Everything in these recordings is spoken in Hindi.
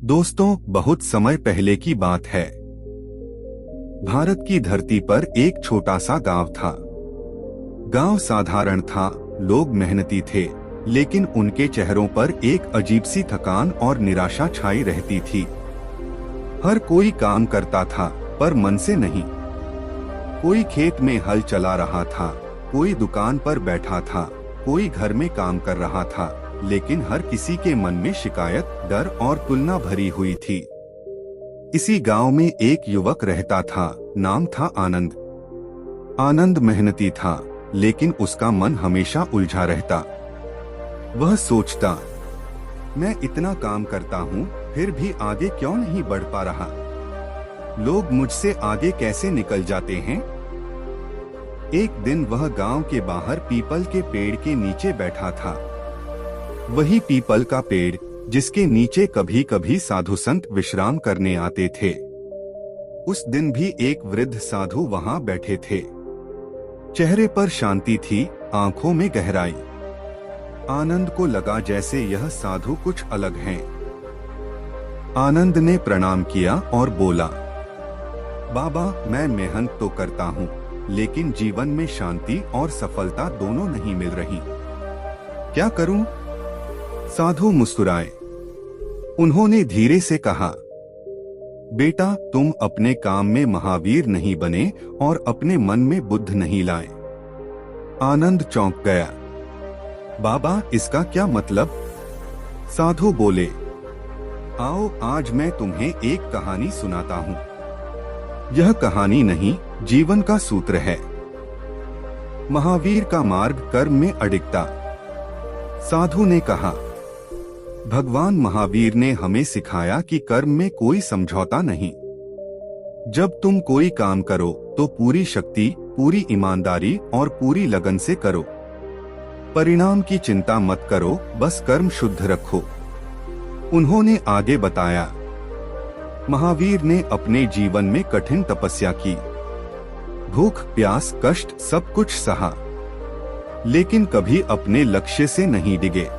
दोस्तों, बहुत समय पहले की बात है। भारत की धरती पर एक छोटा सा गांव था। गांव साधारण था, लोग मेहनती थे, लेकिन उनके चेहरों पर एक अजीब सी थकान और निराशा छाई रहती थी। हर कोई काम करता था, पर मन से नहीं। कोई खेत में हल चला रहा था, कोई दुकान पर बैठा था, कोई घर में काम कर रहा था, लेकिन हर किसी के मन में शिकायत, डर और तुलना भरी हुई थी। इसी गांव में एक युवक रहता था, नाम था आनंद। आनंद मेहनती था, लेकिन उसका मन हमेशा उलझा रहता। वह सोचता, मैं इतना काम करता हूँ, फिर भी आगे क्यों नहीं बढ़ पा रहा? लोग मुझसे आगे कैसे निकल जाते हैं? एक दिन वह गांव के बाहर पीपल के पेड़ के नीचे बैठा था। वही पीपल का पेड़ जिसके नीचे कभी कभी साधु संत विश्राम करने आते थे। उस दिन भी एक वृद्ध साधु वहां बैठे थे। चेहरे पर शांति थी, आंखों में गहराई। आनंद को लगा जैसे यह साधु कुछ अलग हैं। आनंद ने प्रणाम किया और बोला, बाबा, मैं मेहनत तो करता हूँ, लेकिन जीवन में शांति और सफलता दोनों नहीं मिल रही। क्या करूं? साधु मुस्कुराए। उन्होंने धीरे से कहा, बेटा, तुम अपने काम में महावीर नहीं बने और अपने मन में बुद्ध नहीं लाए। आनंद चौंक गया। बाबा, इसका क्या मतलब? साधु बोले, आओ आज मैं तुम्हें एक कहानी सुनाता हूँ। यह कहानी नहीं, जीवन का सूत्र है। महावीर का मार्ग कर्म में अडिगता। साधु ने कहा, भगवान महावीर ने हमें सिखाया कि कर्म में कोई समझौता नहीं। जब तुम कोई काम करो तो पूरी शक्ति, पूरी ईमानदारी और पूरी लगन से करो। परिणाम की चिंता मत करो, बस कर्म शुद्ध रखो। उन्होंने आगे बताया, महावीर ने अपने जीवन में कठिन तपस्या की। भूख, प्यास, कष्ट सब कुछ सहा, लेकिन कभी अपने लक्ष्य से नहीं डिगे।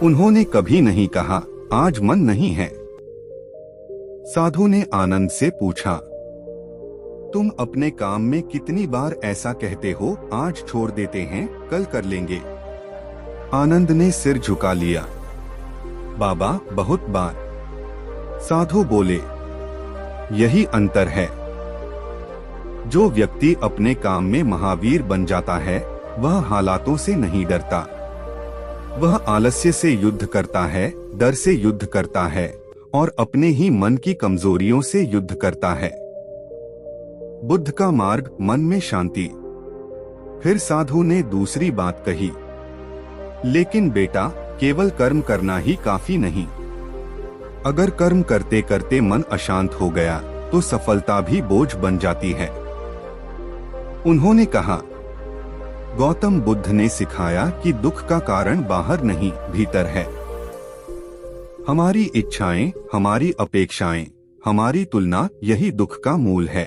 उन्होंने कभी नहीं कहा, आज मन नहीं है। साधु ने आनंद से पूछा, तुम अपने काम में कितनी बार ऐसा कहते हो, आज छोड़ देते हैं, कल कर लेंगे? आनंद ने सिर झुका लिया। बाबा, बहुत बार। साधु बोले, यही अंतर है। जो व्यक्ति अपने काम में महावीर बन जाता है, वह हालातों से नहीं डरता। वह आलस्य से युद्ध करता है, डर से युद्ध करता है और अपने ही मन की कमजोरियों से युद्ध करता है। बुद्ध का मार्ग, मन में शांति। फिर साधु ने दूसरी बात कही, लेकिन बेटा, केवल कर्म करना ही काफी नहीं। अगर कर्म करते करते मन अशांत हो गया तो सफलता भी बोझ बन जाती है। उन्होंने कहा, गौतम बुद्ध ने सिखाया कि दुख का कारण बाहर नहीं, भीतर है। हमारी इच्छाएं, हमारी अपेक्षाएं, हमारी तुलना, यही दुख का मूल है।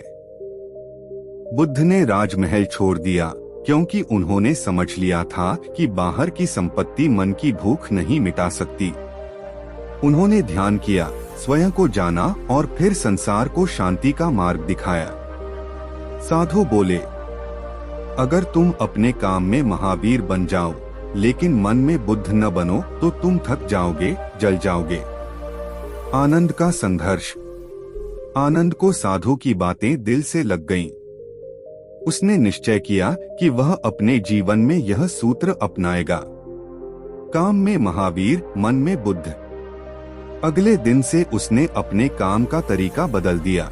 बुद्ध ने राजमहल छोड़ दिया क्योंकि उन्होंने समझ लिया था कि बाहर की संपत्ति मन की भूख नहीं मिटा सकती। उन्होंने ध्यान किया, स्वयं को जाना और फिर संसार को शांति का मार्ग दिखाया। साधु बोले, अगर तुम अपने काम में महावीर बन जाओ, लेकिन मन में बुद्ध न बनो तो तुम थक जाओगे, जल जाओगे। आनंद का संघर्ष। आनंद को साधु की बातें दिल से लग गईं। उसने निश्चय किया कि वह अपने जीवन में यह सूत्र अपनाएगा। काम में महावीर, मन में बुद्ध। अगले दिन से उसने अपने काम का तरीका बदल दिया।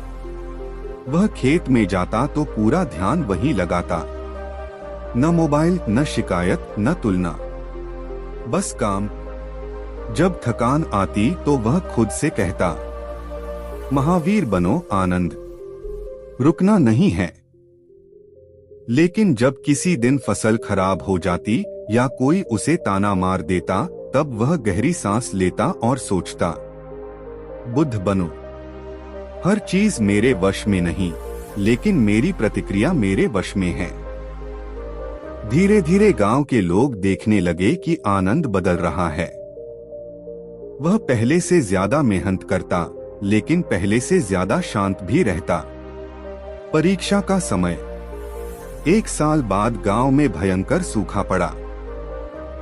वह खेत में जाता तो पूरा ध्यान वहीं लगाता। न मोबाइल, न शिकायत, न तुलना, बस काम। जब थकान आती तो वह खुद से कहता, महावीर बनो आनंद, रुकना नहीं है। लेकिन जब किसी दिन फसल खराब हो जाती या कोई उसे ताना मार देता, तब वह गहरी सांस लेता और सोचता, बुद्ध बनो। हर चीज मेरे वश में नहीं, लेकिन मेरी प्रतिक्रिया मेरे वश में है। धीरे धीरे गांव के लोग देखने लगे कि आनंद बदल रहा है। वह पहले से ज्यादा मेहनत करता, लेकिन पहले से ज्यादा शांत भी रहता। परीक्षा का समय। 1 साल बाद गांव में भयंकर सूखा पड़ा।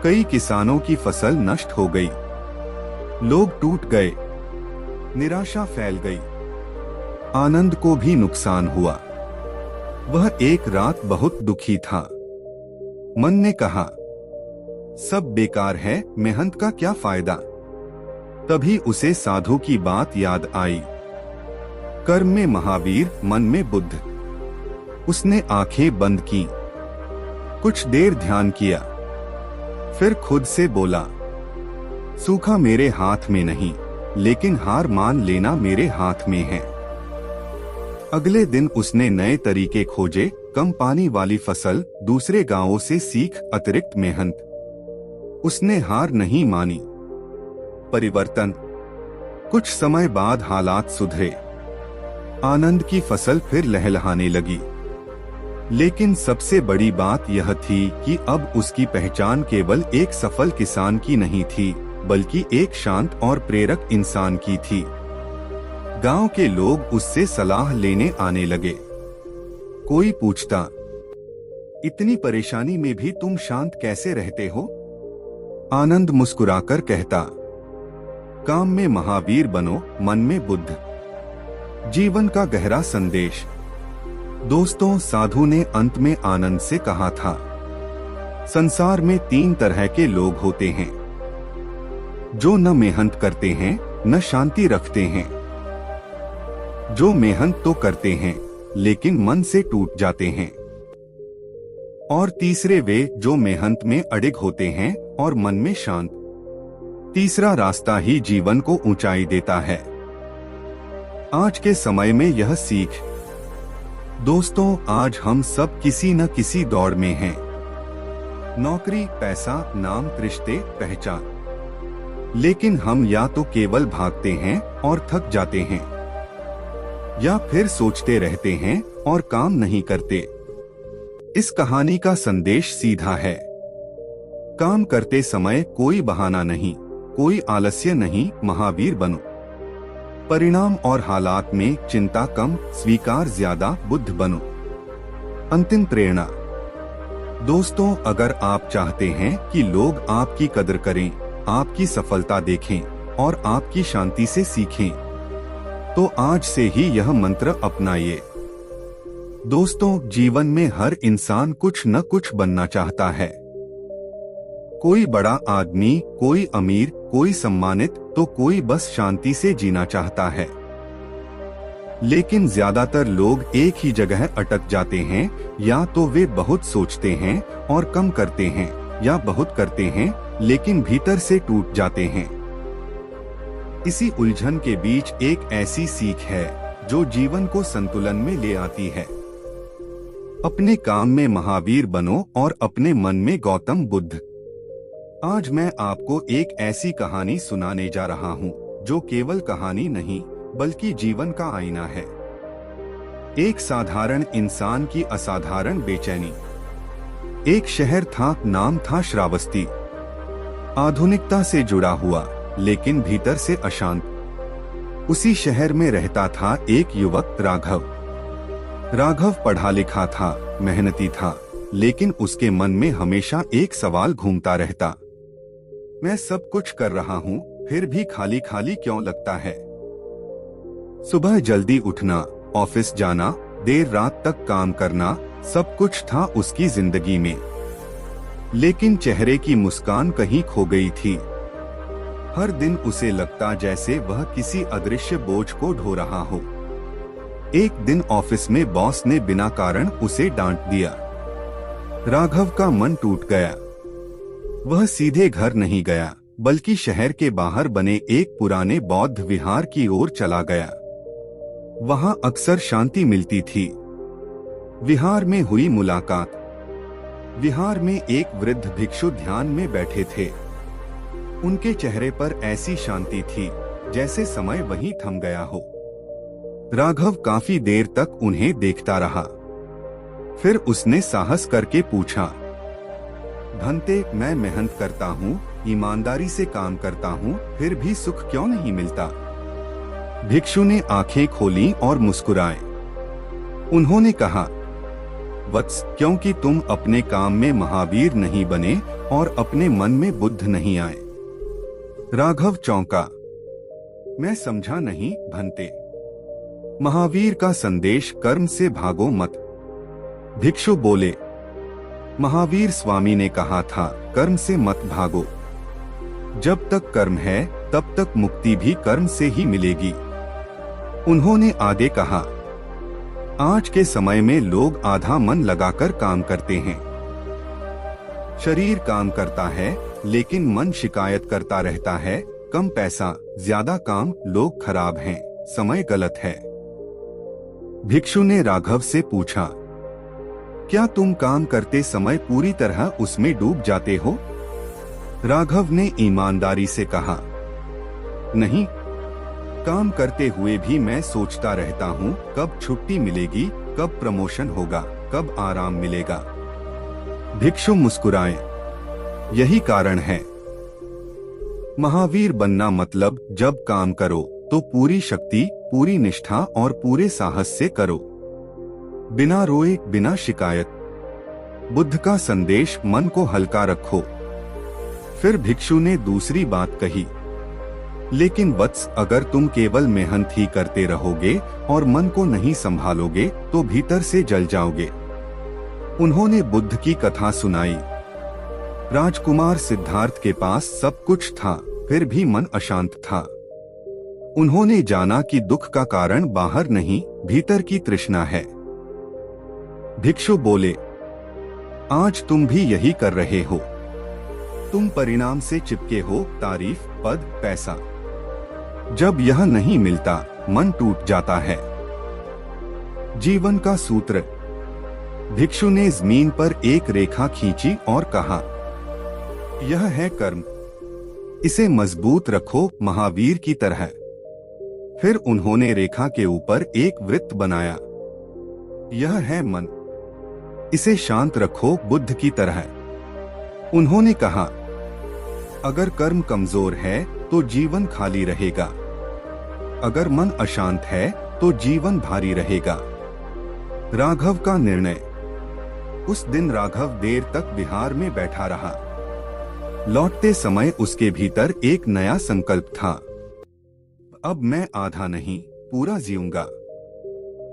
कई किसानों की फसल नष्ट हो गई। लोग टूट गए। निराशा फैल गई। आनंद को भी नुकसान हुआ। वह एक रात बहुत दुखी था। मन ने कहा, सब बेकार है, मेहनत का क्या फायदा। तभी उसे साधु की बात याद आई। कर्म में महावीर, मन में बुद्ध। उसने आंखें बंद की। कुछ देर ध्यान किया, फिर खुद से बोला, सूखा मेरे हाथ में नहीं, लेकिन हार मान लेना मेरे हाथ में है। अगले दिन उसने नए तरीके खोजे, कम पानी वाली फसल, दूसरे गांवों से सीख, अतिरिक्त मेहनत। उसने हार नहीं मानी। परिवर्तन। कुछ समय बाद हालात सुधरे। आनंद की फसल फिर लहलहाने लगी। लेकिन सबसे बड़ी बात यह थी कि अब उसकी पहचान केवल एक सफल किसान की नहीं थी, बल्कि एक शांत और प्रेरक इंसान की थी। गांव के लोग उससे सलाह लेने आने लगे। कोई पूछता, इतनी परेशानी में भी तुम शांत कैसे रहते हो? आनंद मुस्कुराकर कहता, काम में महावीर बनो, मन में बुद्ध। जीवन का गहरा संदेश। दोस्तों, साधु ने अंत में आनंद से कहा था, संसार में 3 तरह के लोग होते हैं, जो न मेहनत करते हैं, न शांति रखते हैं, जो मेहनत तो करते हैं लेकिन मन से टूट जाते हैं, और तीसरे वे जो मेहनत में अडिग होते हैं और मन में शांत। तीसरा रास्ता ही जीवन को ऊंचाई देता है। आज के समय में यह सीख। दोस्तों, आज हम सब किसी न किसी दौड़ में हैं। नौकरी, पैसा, नाम, रिश्ते, पहचान। लेकिन हम या तो केवल भागते हैं और थक जाते हैं, या फिर सोचते रहते हैं और काम नहीं करते। इस कहानी का संदेश सीधा है। काम करते समय कोई बहाना नहीं, कोई आलस्य नहीं, महावीर बनो। परिणाम और हालात में चिंता कम, स्वीकार ज्यादा, बुद्ध बनो। अंतिम प्रेरणा। दोस्तों, अगर आप चाहते हैं कि लोग आपकी कदर करें, आपकी सफलता देखें और आपकी शांति से सीखें, तो आज से ही यह मंत्र अपनाइए। दोस्तों, जीवन में हर इंसान कुछ न कुछ बनना चाहता है। कोई बड़ा आदमी, कोई अमीर, कोई सम्मानित, तो कोई बस शांति से जीना चाहता है। लेकिन ज्यादातर लोग एक ही जगह अटक जाते हैं, या तो वे बहुत सोचते हैं और कम करते हैं, या बहुत करते हैं लेकिन भीतर से टूट जाते हैं। इसी उलझन के बीच एक ऐसी सीख है जो जीवन को संतुलन में ले आती है। अपने काम में महावीर बनो और अपने मन में गौतम बुद्ध। आज मैं आपको एक ऐसी कहानी सुनाने जा रहा हूँ जो केवल कहानी नहीं, बल्कि जीवन का आईना है। एक साधारण इंसान की असाधारण बेचैनी। एक शहर था, नाम था श्रावस्ती। आधुनिकता से जुड़ा हुआ, लेकिन भीतर से अशांत। उसी शहर में रहता था एक युवक, राघव। राघव पढ़ा लिखा था, मेहनती था, लेकिन उसके मन में हमेशा एक सवाल घूमता रहता, मैं सब कुछ कर रहा हूँ, फिर भी खाली खाली क्यों लगता है। सुबह जल्दी उठना, ऑफिस जाना, देर रात तक काम करना, सब कुछ था उसकी जिंदगी में। लेकिन चेहरे की मुस्कान कहीं खो गई थी। हर दिन उसे लगता जैसे वह किसी अदृश्य बोझ को ढो रहा हो। एक दिन ऑफिस में बॉस ने बिना कारण उसे डांट दिया। राघव का मन टूट गया। वह सीधे घर नहीं गया, बल्कि शहर के बाहर बने एक पुराने बौद्ध विहार की ओर चला गया। वहां अक्सर शांति मिलती थी। विहार में हुई मुलाकात। विहार में एक वृद्ध भिक्षु ध्यान में बैठे थे। उनके चेहरे पर ऐसी शांति थी जैसे समय वहीं थम गया हो। राघव काफी देर तक उन्हें देखता रहा। फिर उसने साहस करके पूछा, भंते, मैं मेहनत करता हूँ, ईमानदारी से काम करता हूँ, फिर भी सुख क्यों नहीं मिलता? भिक्षु ने आंखें खोली और मुस्कुराए। उन्होंने कहा, वत्स, क्योंकि तुम अपने काम में महावीर नहीं बने और अपने मन में बुद्ध नहीं आए। राघव चौंका। मैं समझा नहीं भंते। महावीर का संदेश कर्म से भागो मत। भिक्षु बोले, महावीर स्वामी ने कहा था कर्म से मत भागो। जब तक कर्म है तब तक मुक्ति भी कर्म से ही मिलेगी। उन्होंने आगे कहा, आज के समय में लोग आधा मन लगाकर काम करते हैं। शरीर काम करता है लेकिन मन शिकायत करता रहता है, कम पैसा, ज्यादा काम, लोग खराब हैं, समय गलत है। भिक्षु ने राघव से पूछा, क्या तुम काम करते समय पूरी तरह उसमें डूब जाते हो? राघव ने ईमानदारी से कहा, नहीं, काम करते हुए भी मैं सोचता रहता हूँ कब छुट्टी मिलेगी, कब प्रमोशन होगा, कब आराम मिलेगा। भिक्षु मुस्कुराए। यही कारण है। महावीर बनना मतलब जब काम करो तो पूरी शक्ति, पूरी निष्ठा और पूरे साहस से करो, बिना रोए, बिना शिकायत। बुद्ध का संदेश, मन को हल्का रखो। फिर भिक्षु ने दूसरी बात कही, लेकिन वत्स, अगर तुम केवल मेहनत ही करते रहोगे और मन को नहीं संभालोगे तो भीतर से जल जाओगे। उन्होंने बुद्ध की कथा सुनाई। राजकुमार सिद्धार्थ के पास सब कुछ था, फिर भी मन अशांत था। उन्होंने जाना कि दुख का कारण बाहर नहीं, भीतर की तृष्णा है। भिक्षु बोले, आज तुम भी यही कर रहे हो। तुम परिणाम से चिपके हो, तारीफ, पद, पैसा। जब यह नहीं मिलता, मन टूट जाता है। जीवन का सूत्र। भिक्षु ने जमीन पर एक रेखा खींची और कहा, यह है कर्म, इसे मजबूत रखो महावीर की तरह। फिर उन्होंने रेखा के ऊपर एक वृत्त बनाया। यह है मन, इसे शांत रखो बुद्ध की तरह। उन्होंने कहा, अगर कर्म कमजोर है तो जीवन खाली रहेगा, अगर मन अशांत है तो जीवन भारी रहेगा। राघव का निर्णय। उस दिन राघव देर तक बिहार में बैठा रहा। लौटते समय उसके भीतर एक नया संकल्प था। अब मैं आधा नहीं, पूरा जीऊंगा।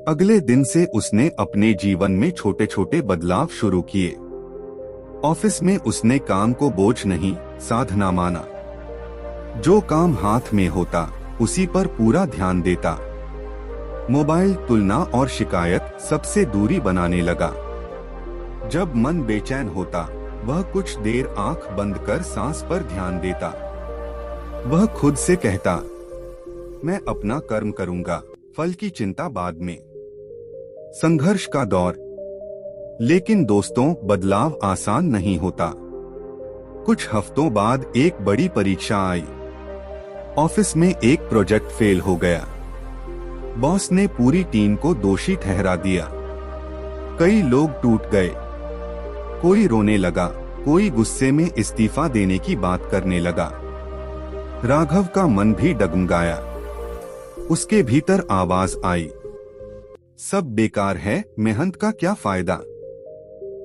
अगले दिन से उसने अपने जीवन में छोटे छोटे बदलाव शुरू किए। ऑफिस में उसने काम को बोझ नहीं, साधना माना। जो काम हाथ में होता उसी पर पूरा ध्यान देता। मोबाइल, तुलना और शिकायत सबसे दूरी बनाने लगा। जब मन बेचैन होता वह कुछ देर आंख बंद कर सांस पर ध्यान देता। वह खुद से कहता, मैं अपना कर्म करूंगा, फल की चिंता बाद में। संघर्ष का दौर। लेकिन दोस्तों, बदलाव आसान नहीं होता। कुछ हफ्तों बाद एक बड़ी परीक्षा आई। ऑफिस में एक प्रोजेक्ट फेल हो गया। बॉस ने पूरी टीम को दोषी ठहरा दिया। कई लोग टूट गए। कोई रोने लगा, कोई गुस्से में इस्तीफा देने की बात करने लगा। राघव का मन भी डगमगाया। उसके भीतर आवाज आई, सब बेकार है, मेहनत का क्या फायदा।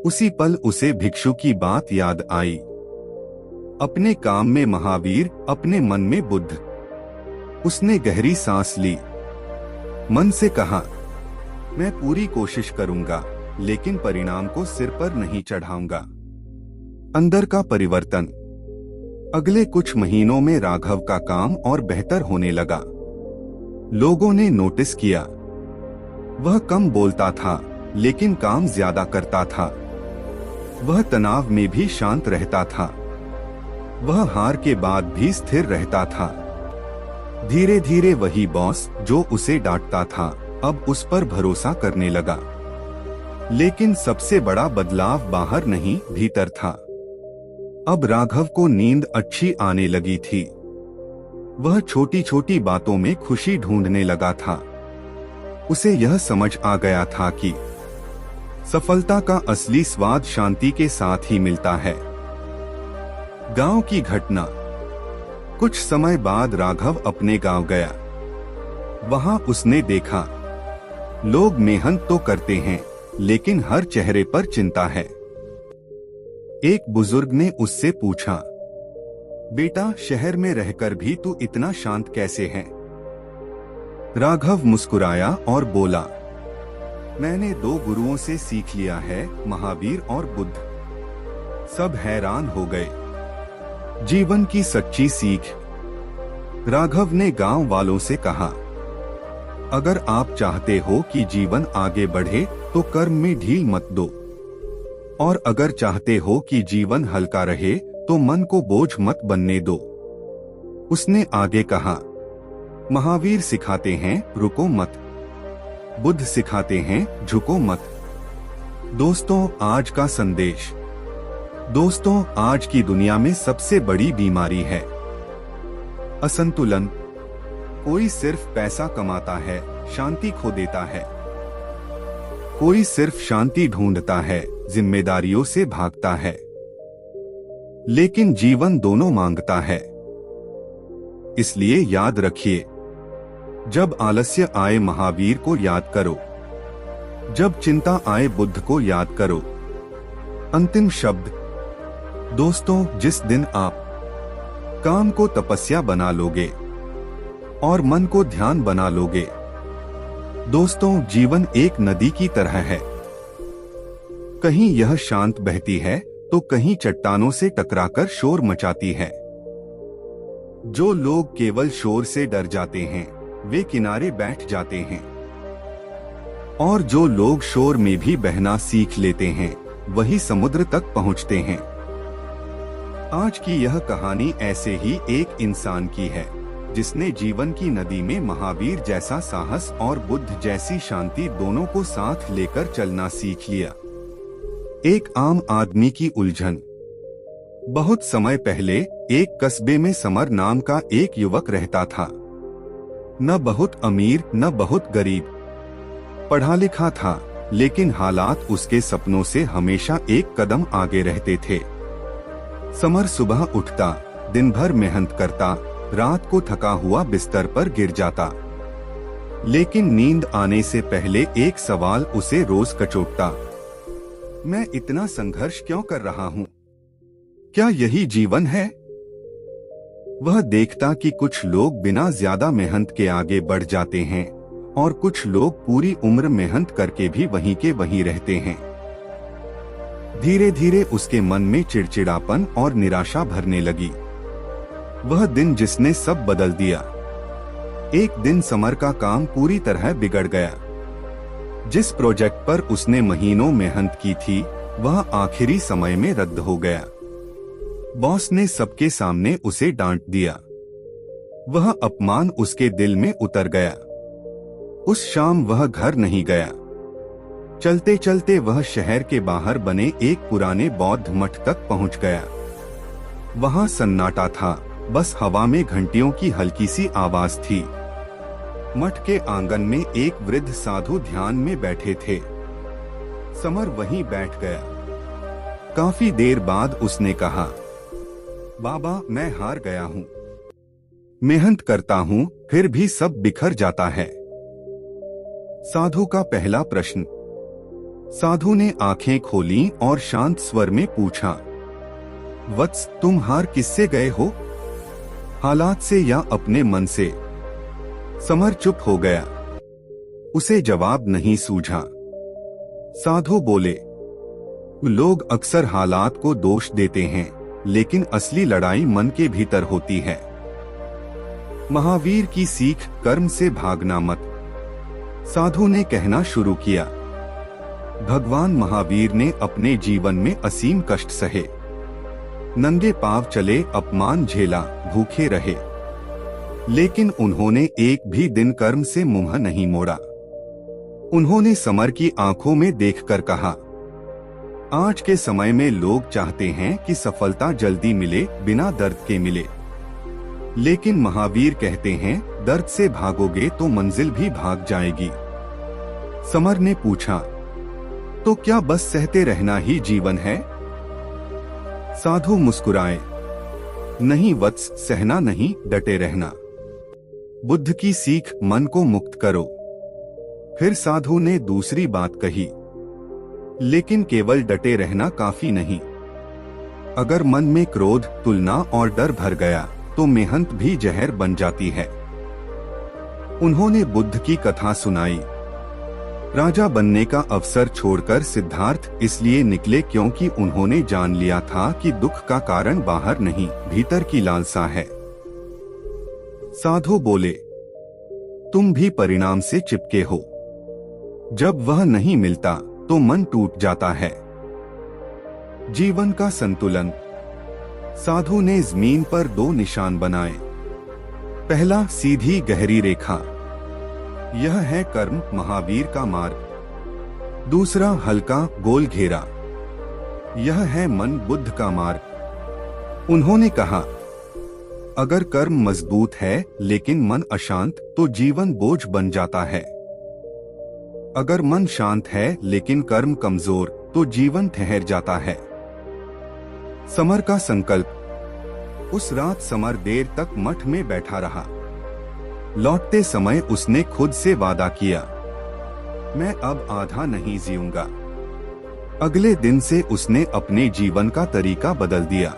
उसी पल उसे भिक्षु की बात याद आई। अपने काम में महावीर, अपने मन में बुद्ध। उसने गहरी सांस ली। मन से कहा, मैं पूरी कोशिश करूंगा, लेकिन परिणाम को सिर पर नहीं चढ़ाऊंगा। अंदर का परिवर्तन। अगले कुछ महीनों में राघव का काम और बेहतर होने लगा। लोगों ने नोटिस किया। वह कम बोलता था, लेकिन काम ज्यादा करता था। वह तनाव में भी शांत रहता था। वह हार के बाद भी स्थिर रहता था। धीरे धीरे वही बॉस जो उसे डांटता था, अब उस पर भरोसा करने लगा। लेकिन सबसे बड़ा बदलाव बाहर नहीं, भीतर था। अब राघव को नींद अच्छी आने लगी थी। वह छोटी छोटी बातों में खुशी ढूंढने लगा था। उसे यह समझ आ गया था कि सफलता का असली स्वाद शांति के साथ ही मिलता है। गांव की घटना। कुछ समय बाद राघव अपने गांव गया। वहां उसने देखा लोग मेहनत तो करते हैं, लेकिन हर चेहरे पर चिंता है। एक बुजुर्ग ने उससे पूछा, बेटा, शहर में रहकर भी तू इतना शांत कैसे है? राघव मुस्कुराया और बोला, मैंने 2 गुरुओं से सीख लिया है, महावीर और बुद्ध। सब हैरान हो गए। जीवन की सच्ची सीख। राघव ने गांव वालों से कहा, अगर आप चाहते हो कि जीवन आगे बढ़े तो कर्म में ढील मत दो, और अगर चाहते हो कि जीवन हल्का रहे तो मन को बोझ मत बनने दो। उसने आगे कहा, महावीर सिखाते हैं रुको मत, बुद्ध सिखाते हैं झुको मत। दोस्तों, आज का संदेश। दोस्तों, आज की दुनिया में सबसे बड़ी बीमारी है असंतुलन। कोई सिर्फ पैसा कमाता है, शांति खो देता है। कोई सिर्फ शांति ढूंढता है, जिम्मेदारियों से भागता है। लेकिन जीवन दोनों मांगता है। इसलिए याद रखिए, जब आलस्य आए महावीर को याद करो, जब चिंता आए बुद्ध को याद करो। अंतिम शब्द। दोस्तों, जिस दिन आप काम को तपस्या बना लोगे और मन को ध्यान बना लोगे, दोस्तों, जीवन एक नदी की तरह है। कहीं यह शांत बहती है तो कहीं चट्टानों से टकराकर शोर मचाती है। जो लोग केवल शोर से डर जाते हैं वे किनारे बैठ जाते हैं, और जो लोग शोर में भी बहना सीख लेते हैं वही समुद्र तक पहुंचते हैं। आज की यह कहानी ऐसे ही एक इंसान की है जिसने जीवन की नदी में महावीर जैसा साहस और बुद्ध जैसी शांति दोनों को साथ लेकर चलना सीख लिया। एक आम आदमी की उलझन। बहुत समय पहले एक कस्बे में समर नाम का एक युवक रहता था। न बहुत अमीर न बहुत गरीब, पढ़ा लिखा था, लेकिन हालात उसके सपनों से हमेशा एक कदम आगे रहते थे। समर सुबह उठता, दिन भर मेहनत करता, रात को थका हुआ बिस्तर पर गिर जाता। लेकिन नींद आने से पहले एक सवाल उसे रोज कचोटता, मैं इतना संघर्ष क्यों कर रहा हूँ? क्या यही जीवन है? वह देखता कि कुछ लोग बिना ज्यादा मेहनत के आगे बढ़ जाते हैं और कुछ लोग पूरी उम्र मेहनत करके भी वहीं के वहीं रहते हैं। धीरे धीरे उसके मन में चिड़चिड़ापन और निराशा भरने लगी। वह दिन जिसने सब बदल दिया। एक दिन समर का काम पूरी तरह बिगड़ गया। जिस प्रोजेक्ट पर उसने महीनों मेहनत की थी वह आखिरी समय में रद्द हो गया। बॉस ने सबके सामने उसे डांट दिया। वह अपमान उसके दिल में उतर गया। उस शाम वह घर नहीं गया। चलते चलते वह शहर के बाहर बने एक पुराने बौद्ध मठ तक पहुंच गया। वहां सन्नाटा था, बस हवा में घंटियों की हल्की सी आवाज थी। मठ के आंगन में एक वृद्ध साधु ध्यान में बैठे थे। समर वहीं बैठ गया। काफी देर बाद उसने कहा, बाबा, मैं हार गया हूँ। मेहनत करता हूँ फिर भी सब बिखर जाता है। साधु का पहला प्रश्न। साधु ने आंखें खोली और शांत स्वर में पूछा, वत्स, तुम हार किससे गए हो? हालात से या अपने मन से? समर चुप हो गया। उसे जवाब नहीं सूझा। साधु बोले, लोग अक्सर हालात को दोष देते हैं, लेकिन असली लड़ाई मन के भीतर होती है। महावीर की सीख, कर्म से भागना मत। साधु ने कहना शुरू किया, भगवान महावीर ने अपने जीवन में असीम कष्ट सहे, नंगे पांव चले, अपमान झेला, भूखे रहे, लेकिन उन्होंने एक भी दिन कर्म से मुंह नहीं मोड़ा। उन्होंने समर की आंखों में देखकर कहा, आज के समय में लोग चाहते हैं कि सफलता जल्दी मिले, बिना दर्द के मिले, लेकिन महावीर कहते हैं दर्द से भागोगे तो मंजिल भी भाग जाएगी। समर ने पूछा, तो क्या बस सहते रहना ही जीवन है? साधु मुस्कुराए, नहीं वत्स, सहना नहीं, डटे रहना। बुद्ध की सीख, मन को मुक्त करो। फिर साधु ने दूसरी बात कही, लेकिन केवल डटे रहना काफी नहीं। अगर मन में क्रोध, तुलना और डर भर गया तो मेहनत भी जहर बन जाती है। उन्होंने बुद्ध की कथा सुनाई। राजा बनने का अवसर छोड़कर सिद्धार्थ इसलिए निकले क्योंकि उन्होंने जान लिया था कि दुख का कारण बाहर नहीं, भीतर की लालसा है। साधु बोले, तुम भी परिणाम से चिपके हो। जब वह नहीं मिलता तो मन टूट जाता है। जीवन का संतुलन। साधु ने जमीन पर 2 निशान बनाए। पहला, सीधी गहरी रेखा, यह है कर्म, महावीर का मार्ग। दूसरा, हल्का गोल घेरा, यह है मन, बुद्ध का मार्ग। उन्होंने कहा, अगर कर्म मजबूत है लेकिन मन अशांत तो जीवन बोझ बन जाता है। अगर मन शांत है लेकिन कर्म कमजोर तो जीवन ठहर जाता है। समर का संकल्प। उस रात समर देर तक मठ में बैठा रहा। लौटते समय उसने खुद से वादा किया, मैं अब आधा नहीं जीऊंगा। अगले दिन से उसने अपने जीवन का तरीका बदल दिया।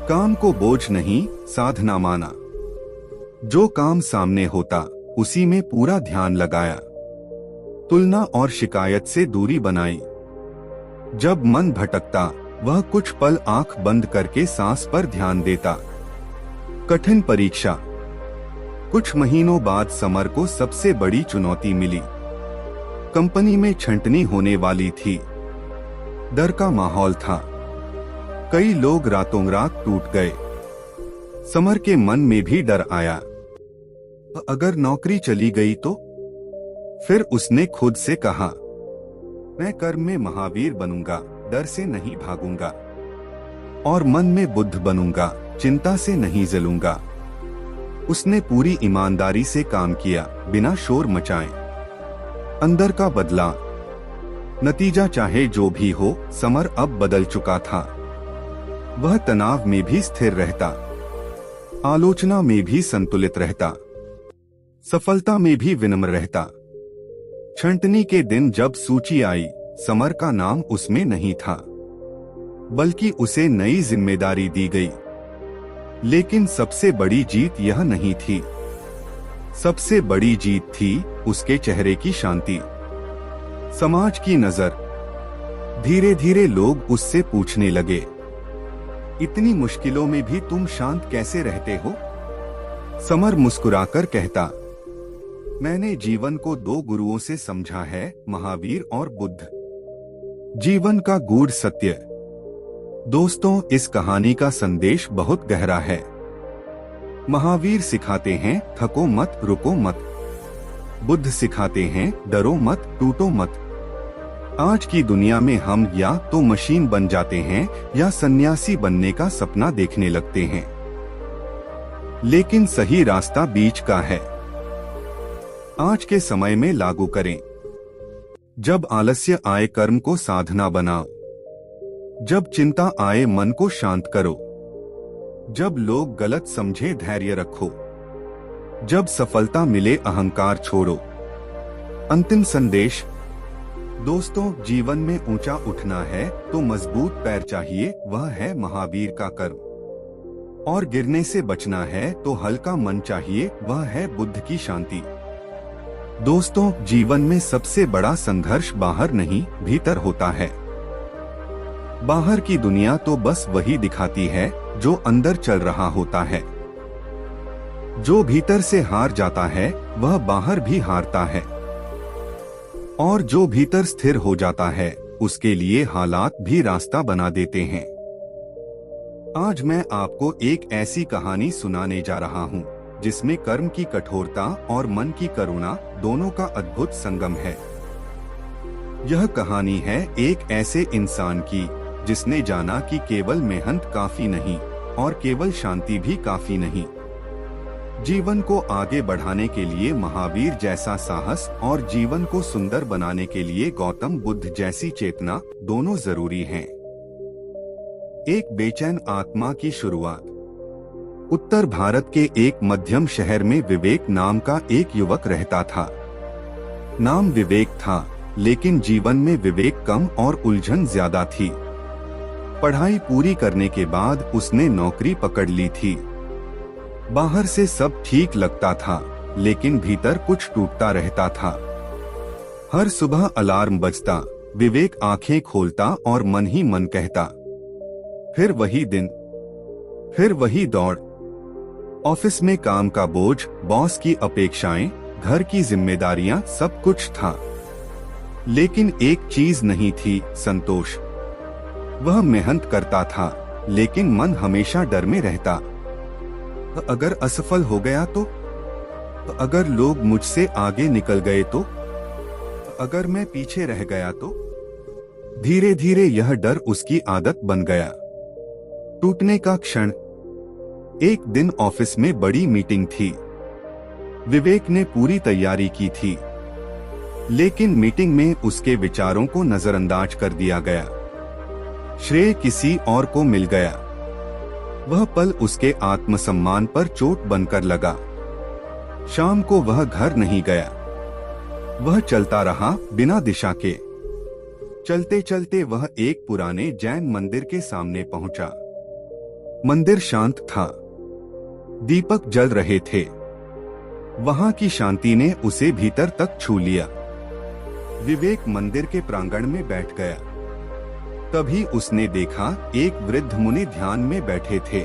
काम को बोझ नहीं, साधना माना। जो काम सामने होता उसी में पूरा ध्यान लगाया। तुलना और शिकायत से दूरी बनाई। जब मन भटकता वह कुछ पल आंख बंद करके सांस पर ध्यान देता। कठिन परीक्षा। कुछ महीनों बाद समर को सबसे बड़ी चुनौती मिली। कंपनी में छंटनी होने वाली थी। डर का माहौल था। कई लोग रातों रात टूट गए। समर के मन में भी डर आया, अगर नौकरी चली गई तो? फिर उसने खुद से कहा, मैं कर्म में महावीर बनूंगा, डर से नहीं भागूंगा। और मन में बुद्ध बनूंगा, चिंता से नहीं जलूंगा। उसने पूरी ईमानदारी से काम किया, बिना शोर मचाए। अंदर का बदला। नतीजा चाहे जो भी हो, समर अब बदल चुका था। वह तनाव में भी स्थिर रहता, आलोचना में भी संतुलित रहता, सफलता में भी विनम्र रहता। छंटनी के दिन जब सूची आई, समर का नाम उसमें नहीं था, बल्कि उसे नई जिम्मेदारी दी गई। लेकिन सबसे बड़ी जीत यह नहीं थी। सबसे बड़ी जीत थी उसके चेहरे की शांति। समाज की नजर। धीरे धीरे लोग उससे पूछने लगे, इतनी मुश्किलों में भी तुम शांत कैसे रहते हो? समर मुस्कुराकर कहता, मैंने जीवन को 2 गुरुओं से समझा है, महावीर और बुद्ध। जीवन का गूढ़ सत्य। दोस्तों, इस कहानी का संदेश बहुत गहरा है। महावीर सिखाते हैं, थको मत, रुको मत। बुद्ध सिखाते हैं, डरो मत, टूटो मत। आज की दुनिया में हम या तो मशीन बन जाते हैं या सन्यासी बनने का सपना देखने लगते हैं, लेकिन सही रास्ता बीच का है। आज के समय में लागू करें। जब आलस्य आए, कर्म को साधना बनाओ। जब चिंता आए, मन को शांत करो। जब लोग गलत समझे, धैर्य रखो। जब सफलता मिले, अहंकार छोड़ो। अंतिम संदेश। दोस्तों, जीवन में ऊंचा उठना है तो मजबूत पैर चाहिए, वह है महावीर का कर्म। और गिरने से बचना है तो हल्का मन चाहिए, वह है बुद्ध की शांति। दोस्तों, जीवन में सबसे बड़ा संघर्ष बाहर नहीं, भीतर होता है। बाहर की दुनिया तो बस वही दिखाती है जो अंदर चल रहा होता है। जो भीतर से हार जाता है वह बाहर भी हारता है, और जो भीतर स्थिर हो जाता है उसके लिए हालात भी रास्ता बना देते हैं। आज मैं आपको एक ऐसी कहानी सुनाने जा रहा हूँ जिसमें कर्म की कठोरता और मन की करुणा दोनों का अद्भुत संगम है। यह कहानी है एक ऐसे इंसान की जिसने जाना कि केवल मेहनत काफी नहीं और केवल शांति भी काफी नहीं। जीवन को आगे बढ़ाने के लिए महावीर जैसा साहस और जीवन को सुंदर बनाने के लिए गौतम बुद्ध जैसी चेतना दोनों जरूरी हैं। एक बेचैन आत्मा की शुरुआत। उत्तर भारत के एक मध्यम शहर में विवेक नाम का एक युवक रहता था। नाम विवेक था, लेकिन जीवन में विवेक कम और उलझन ज्यादा थी। पढ़ाई पूरी करने के बाद उसने नौकरी पकड़ ली थी। बाहर से सब ठीक लगता था, लेकिन भीतर कुछ टूटता रहता था। हर सुबह अलार्म बजता, विवेक आंखें खोलता और मन ही मन कहता, फिर वही दिन, फिर वही दौड़। ऑफिस में काम का बोझ, बॉस की अपेक्षाएं, घर की जिम्मेदारियां, सब कुछ था। लेकिन एक चीज नहीं थी, संतोष। वह मेहनत करता था, लेकिन मन हमेशा डर में रहता। अगर असफल हो गया तो? अगर लोग मुझसे आगे निकल गए तो? अगर मैं पीछे रह गया तो? धीरे धीरे यह डर उसकी आदत बन गया। टूटने का क्षण। एक दिन ऑफिस में बड़ी मीटिंग थी। विवेक ने पूरी तैयारी की थी, लेकिन मीटिंग में उसके विचारों को नजरअंदाज कर दिया गया। श्रेय किसी और को मिल गया। वह पल उसके आत्मसम्मान पर चोट बनकर लगा। शाम को वह घर नहीं गया। वह चलता रहा बिना दिशा के। चलते चलते वह एक पुराने जैन मंदिर के सामने पहुंचा। मंदिर शांत था, दीपक जल रहे थे। वहां की शांति ने उसे भीतर तक छू लिया। विवेक मंदिर के प्रांगण में बैठ गया। तभी उसने देखा, एक वृद्ध मुनि ध्यान में बैठे थे।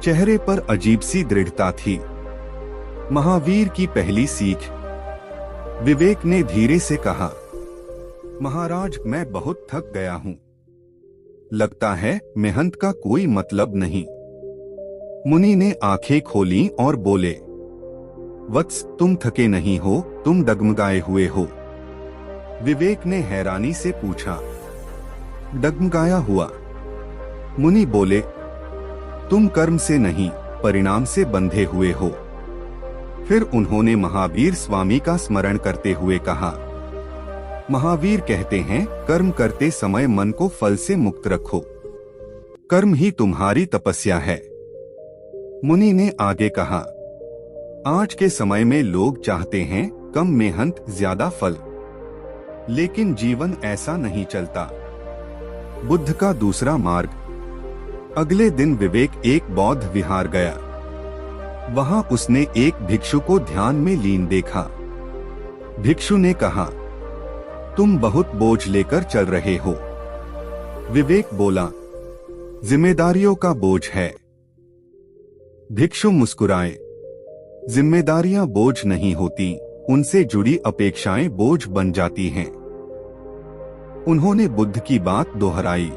चेहरे पर अजीब सी दृढ़ता थी। महावीर की पहली सीख। विवेक ने धीरे से कहा, महाराज, मैं बहुत थक गया हूं। लगता है मेहनत का कोई मतलब नहीं। मुनि ने आंखें खोली और बोले, वत्स, तुम थके नहीं हो, तुम डगमगाए हुए हो। विवेक ने हैरानी से पूछा, डगमगाया हुआ? मुनि बोले, तुम कर्म से नहीं, परिणाम से बंधे हुए हो। फिर उन्होंने महावीर स्वामी का स्मरण करते हुए कहा, महावीर कहते हैं, कर्म करते समय मन को फल से मुक्त रखो। कर्म ही तुम्हारी तपस्या है। मुनि ने आगे कहा, आज के समय में लोग चाहते हैं कम मेहनत, ज्यादा फल। लेकिन जीवन ऐसा नहीं चलता। बुद्ध का दूसरा मार्ग। अगले दिन विवेक एक बौद्ध विहार गया। वहां उसने एक भिक्षु को ध्यान में लीन देखा। भिक्षु ने कहा, तुम बहुत बोझ लेकर चल रहे हो। विवेक बोला, जिम्मेदारियों का बोझ है। भिक्षु मुस्कुराए, जिम्मेदारियां बोझ नहीं होती, उनसे जुड़ी अपेक्षाएं बोझ बन जाती हैं। उन्होंने बुद्ध की बात दोहराई,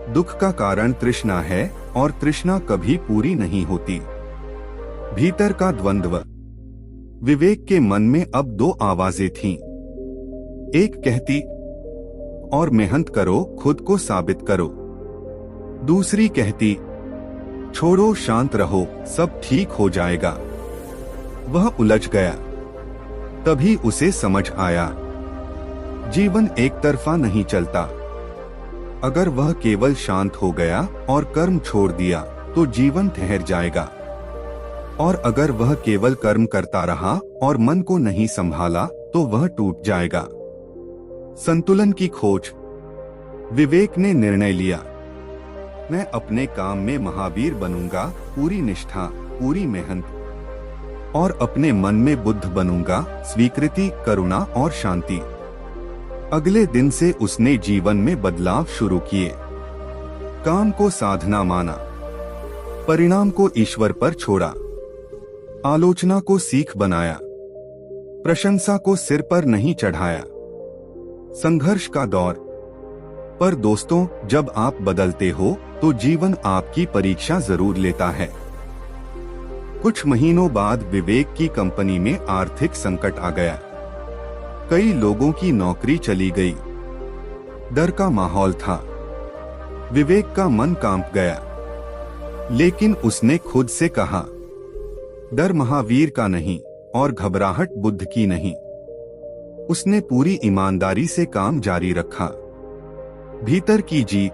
दुख का कारण तृष्णा है और तृष्णा कभी पूरी नहीं होती। भीतर का द्वंद्व। विवेक के मन में अब दो आवाजें थीं। एक कहती, और मेहनत करो, खुद को साबित करो। दूसरी कहती, छोड़ो, शांत रहो, सब ठीक हो जाएगा। वह उलझ गया। तभी उसे समझ आया, जीवन एक तरफा नहीं चलता। अगर वह केवल शांत हो गया और कर्म छोड़ दिया तो जीवन ठहर जाएगा, और अगर वह केवल कर्म करता रहा और मन को नहीं संभाला तो वह टूट जाएगा। संतुलन की खोज। विवेक ने निर्णय लिया, मैं अपने काम में महावीर बनूंगा, पूरी निष्ठा, पूरी मेहनत। और अपने मन में बुद्ध बनूंगा, स्वीकृति, करुणा और शांति। अगले दिन से उसने जीवन में बदलाव शुरू किए। काम को साधना माना, परिणाम को ईश्वर पर छोड़ा, आलोचना को सीख बनाया, प्रशंसा को सिर पर नहीं चढ़ाया। संघर्ष का दौर। पर दोस्तों, जब आप बदलते हो तो जीवन आपकी परीक्षा जरूर लेता है। कुछ महीनों बाद विवेक की कंपनी में आर्थिक संकट आ गया। कई लोगों की नौकरी चली गई। डर का माहौल था। विवेक का मन कांप गया, लेकिन उसने खुद से कहा, डर महावीर का नहीं और घबराहट बुद्ध की नहीं। उसने पूरी ईमानदारी से काम जारी रखा। भीतर की जीत।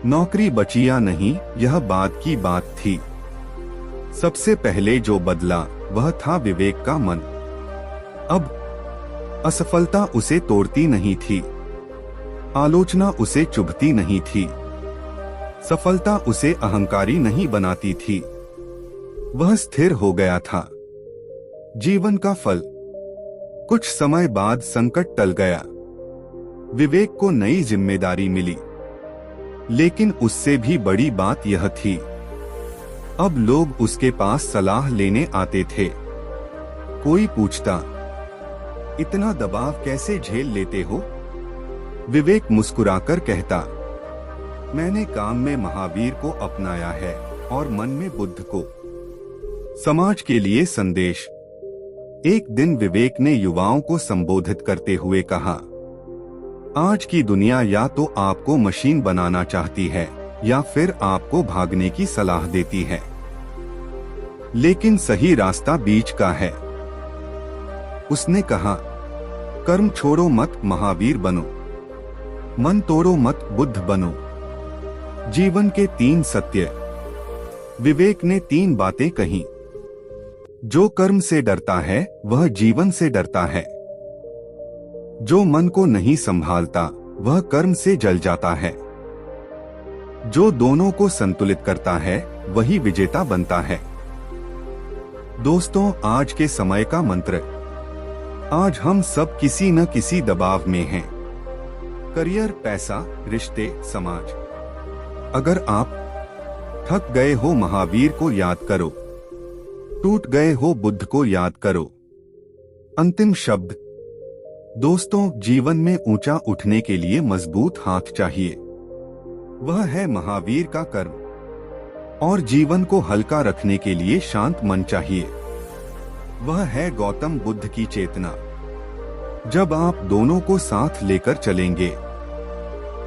नौकरी बची या नहीं, यह बात की बात थी। सबसे पहले जो बदला वह था विवेक का मन। अब असफलता उसे तोड़ती नहीं थी, आलोचना उसे चुभती नहीं थी, सफलता उसे अहंकारी नहीं बनाती थी। वह स्थिर हो गया था। जीवन का फल। कुछ समय बाद संकट टल गया। विवेक को नई जिम्मेदारी मिली, लेकिन उससे भी बड़ी बात यह थी, अब लोग उसके पास सलाह लेने आते थे। कोई पूछता, इतना दबाव कैसे झेल लेते हो? विवेक मुस्कुराकर कहता, मैंने काम में महावीर को अपनाया है और मन में बुद्ध को। समाज के लिए संदेश। एक दिन विवेक ने युवाओं को संबोधित करते हुए कहा, आज की दुनिया या तो आपको मशीन बनाना चाहती है या फिर आपको भागने की सलाह देती है, लेकिन सही रास्ता बीच का है। उसने कहा, कर्म छोड़ो मत महावीर बनो, मन तोड़ो मत बुद्ध बनो। जीवन के 3 सत्य। विवेक ने 3 बातें कही। जो कर्म से डरता है वह जीवन से डरता है। जो मन को नहीं संभालता वह कर्म से जल जाता है। जो दोनों को संतुलित करता है वही विजेता बनता है। दोस्तों, आज के समय का मंत्र। आज हम सब किसी न किसी दबाव में हैं। करियर, पैसा, रिश्ते, समाज। अगर आप थक गए हो महावीर को याद करो, टूट गए हो बुद्ध को याद करो। अंतिम शब्द। दोस्तों, जीवन में ऊंचा उठने के लिए मजबूत हाथ चाहिए। वह है महावीर का कर्म। और जीवन को हल्का रखने के लिए शांत मन चाहिए। वह है गौतम बुद्ध की चेतना। जब आप दोनों को साथ लेकर चलेंगे,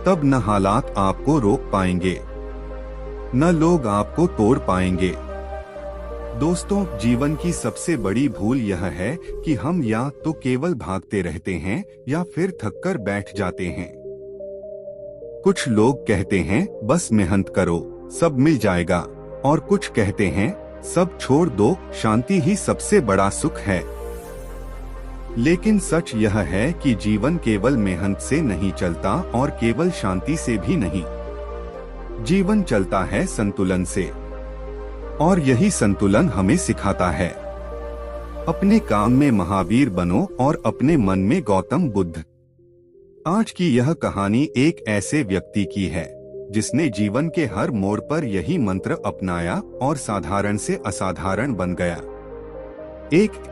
तब न हालात आपको रोक पाएंगे, न लोग आपको तोड़ पाएंगे। दोस्तों, जीवन की सबसे बड़ी भूल यह है कि हम या तो केवल भागते रहते हैं या फिर थककर बैठ जाते हैं। कुछ लोग कहते हैं बस मेहनत करो, सब मिल जाएगा, और कुछ कहते हैं सब छोड़ दो, शांति ही सबसे बड़ा सुख है। लेकिन सच यह है कि जीवन केवल मेहनत से नहीं चलता और केवल शांति से भी नहीं। जीवन चलता है संतुलन से, और यही संतुलन हमें सिखाता है। अपने काम में महावीर बनो और अपने मन में गौतम बुद्ध। आज की यह कहानी एक ऐसे व्यक्ति की है जिसने जीवन के हर मोड़ पर यही मंत्र अपनाया और साधारण से असाधारण बन गया।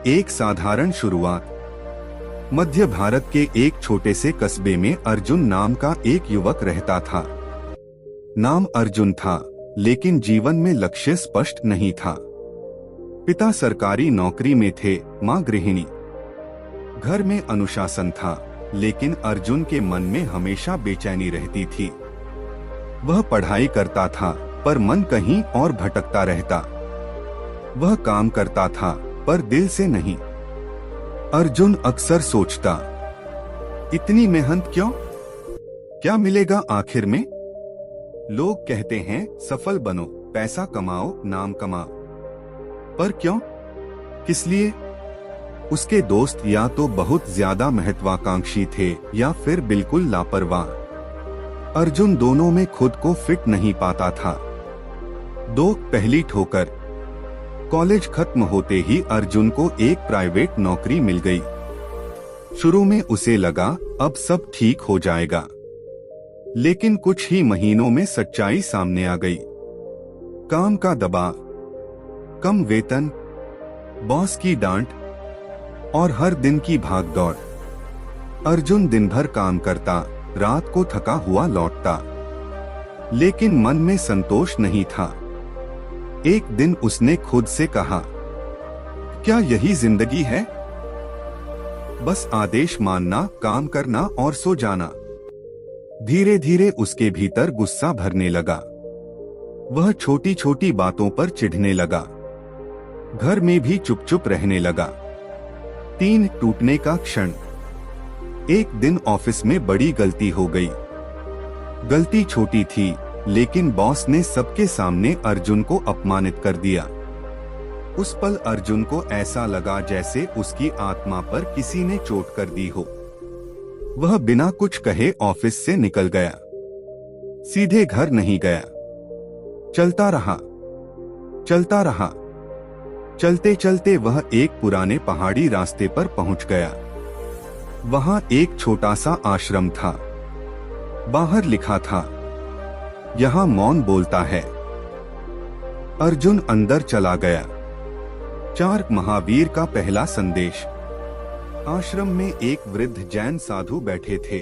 एक साधारण शुरुआत। मध्य भारत के एक छोटे से कस्बे में अर्जुन नाम का एक युवक रहता था। नाम अर्जुन था, लेकिन जीवन में लक्ष्य स्पष्ट नहीं था। पिता सरकारी नौकरी में थे, मां गृहिणी। घर में अनुशासन था, लेकिन अर्जुन के मन में हमेशा बेचैनी रहती थी। वह पढ़ाई करता था, पर मन कहीं और भटकता रहता। वह काम करता था, पर दिल से नहीं। अर्जुन अक्सर सोचता, इतनी मेहनत क्यों? क्या मिलेगा आखिर में? लोग कहते हैं सफल बनो, पैसा कमाओ, नाम कमाओ, पर क्यों? किस लिए? उसके दोस्त या तो बहुत ज्यादा महत्वाकांक्षी थे या फिर बिल्कुल लापरवाह। अर्जुन दोनों में खुद को फिट नहीं पाता था। पहली ठोकर। कॉलेज खत्म होते ही अर्जुन को एक प्राइवेट नौकरी मिल गई। शुरू में उसे लगा अब सब ठीक हो जाएगा, लेकिन कुछ ही महीनों में सच्चाई सामने आ गई। काम का दबाव, कम वेतन, बॉस की डांट और हर दिन की भागदौड़। अर्जुन दिन भर काम करता, रात को थका हुआ लौटता, लेकिन मन में संतोष नहीं था। एक दिन उसने खुद से कहा, क्या यही जिंदगी है? बस आदेश मानना, काम करना और सो जाना। धीरे धीरे उसके भीतर गुस्सा भरने लगा। वह छोटी छोटी बातों पर चिढ़ने लगा। घर में भी चुप चुप रहने लगा। टूटने का क्षण। एक दिन ऑफिस में बड़ी गलती हो गई। गलती छोटी थी, लेकिन बॉस ने सबके सामने अर्जुन को अपमानित कर दिया। उस पल अर्जुन को ऐसा लगा जैसे उसकी आत्मा पर किसी ने चोट कर दी हो। वह बिना कुछ कहे ऑफिस से निकल गया, सीधे घर नहीं गया। चलता रहा, चलता रहा। चलते चलते वह एक पुराने पहाड़ी रास्ते पर पहुंच गया। वहां एक छोटा सा आश्रम था। बाहर लिखा था, यहाँ मौन बोलता है। अर्जुन अंदर चला गया। 4 महावीर का पहला संदेश। आश्रम में एक वृद्ध जैन साधु बैठे थे।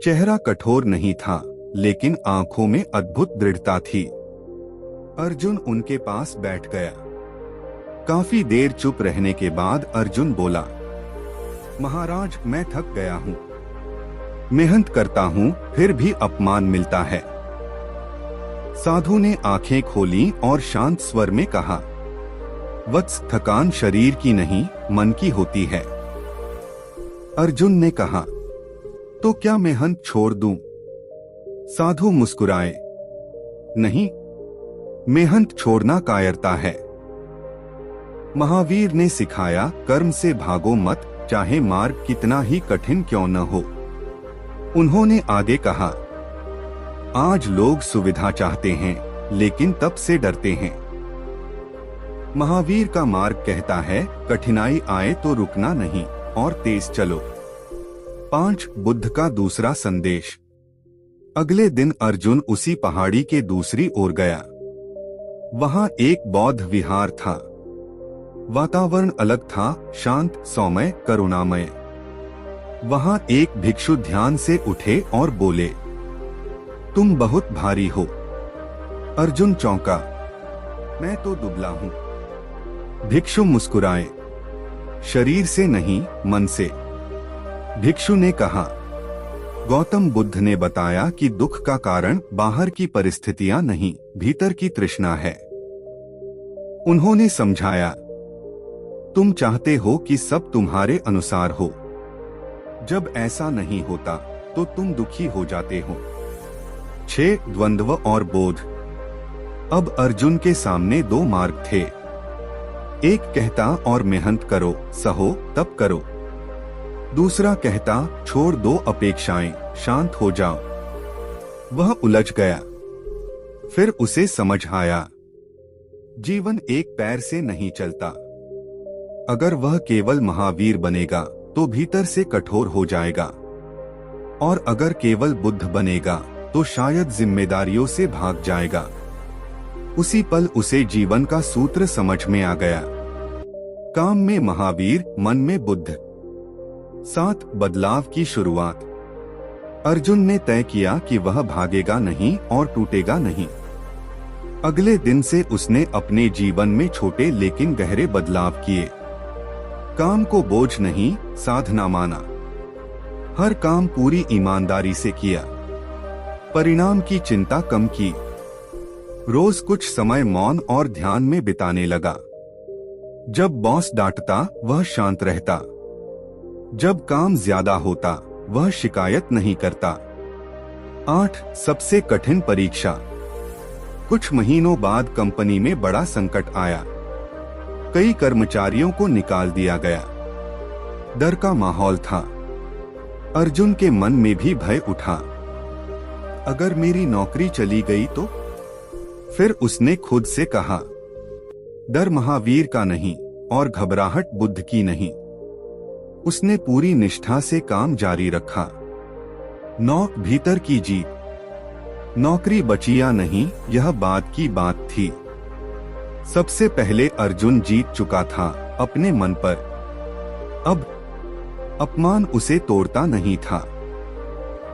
चेहरा कठोर नहीं था, लेकिन आंखों में अद्भुत दृढ़ता थी। अर्जुन उनके पास बैठ गया। काफी देर चुप रहने के बाद अर्जुन बोला, महाराज, मैं थक गया हूँ। मेहनत करता हूँ, फिर भी अपमान मिलता है। साधु ने आंखें खोली और शांत स्वर में कहा, वत्स, थकान शरीर की नहीं, मन की होती है। अर्जुन ने कहा, तो क्या मेहनत छोड़ दूं? साधु मुस्कुराए, नहीं, मेहनत छोड़ना कायरता है। महावीर ने सिखाया, कर्म से भागो मत, चाहे मार्ग कितना ही कठिन क्यों न हो। उन्होंने आगे कहा, आज लोग सुविधा चाहते हैं, लेकिन तप से डरते हैं। महावीर का मार्ग कहता है, कठिनाई आए तो रुकना नहीं और तेज चलो। 5 बुद्ध का दूसरा संदेश। अगले दिन अर्जुन उसी पहाड़ी के दूसरी ओर गया। वहां एक बौद्ध विहार था। वातावरण अलग था, शांत, सौम्य, करुणामय। वहां एक भिक्षु ध्यान से उठे और बोले, तुम बहुत भारी हो। अर्जुन चौंका, मैं तो दुबला हूं। भिक्षु मुस्कुराए, शरीर से नहीं, मन से। भिक्षु ने कहा, गौतम बुद्ध ने बताया कि दुख का कारण बाहर की परिस्थितियां नहीं, भीतर की तृष्णा है। उन्होंने समझाया, तुम चाहते हो कि सब तुम्हारे अनुसार हो। जब ऐसा नहीं होता तो तुम दुखी हो जाते हो। 6 द्वंद्व और बोध। अब अर्जुन के सामने 2 मार्ग थे। एक कहता, और मेहनत करो, सहो, तप करो। दूसरा कहता, छोड़ दो अपेक्षाएं, शांत हो जाओ। वह उलझ गया। फिर उसे समझ आया, जीवन एक पैर से नहीं चलता। अगर वह केवल महावीर बनेगा तो भीतर से कठोर हो जाएगा, और अगर केवल बुद्ध बनेगा तो शायद जिम्मेदारियों से भाग जाएगा। उसी पल उसे जीवन का सूत्र समझ में आ गया। काम में महावीर, मन में बुद्ध। 7 बदलाव की शुरुआत। अर्जुन ने तय किया कि वह भागेगा नहीं और टूटेगा नहीं। अगले दिन से उसने अपने जीवन में छोटे लेकिन गहरे बदलाव किए। काम को बोझ नहीं, साधना माना। हर काम पूरी ईमानदारी से किया। परिणाम की चिंता कम की। रोज कुछ समय मौन और ध्यान में बिताने लगा। जब बॉस डांटता वह शांत रहता। जब काम ज्यादा होता वह शिकायत नहीं करता। 8 सबसे कठिन परीक्षा। कुछ महीनों बाद कंपनी में बड़ा संकट आया। कई कर्मचारियों को निकाल दिया गया। डर का माहौल था। अर्जुन के मन में भी भय उठा, अगर मेरी नौकरी चली गई तो? फिर उसने खुद से कहा, डर महावीर का नहीं और घबराहट बुद्ध की नहीं। उसने पूरी निष्ठा से काम जारी रखा। नौक भीतर की जीत। नौकरी बची या नहीं, यह बात की बात थी। सबसे पहले अर्जुन जीत चुका था अपने मन पर। अब अपमान उसे तोड़ता नहीं था।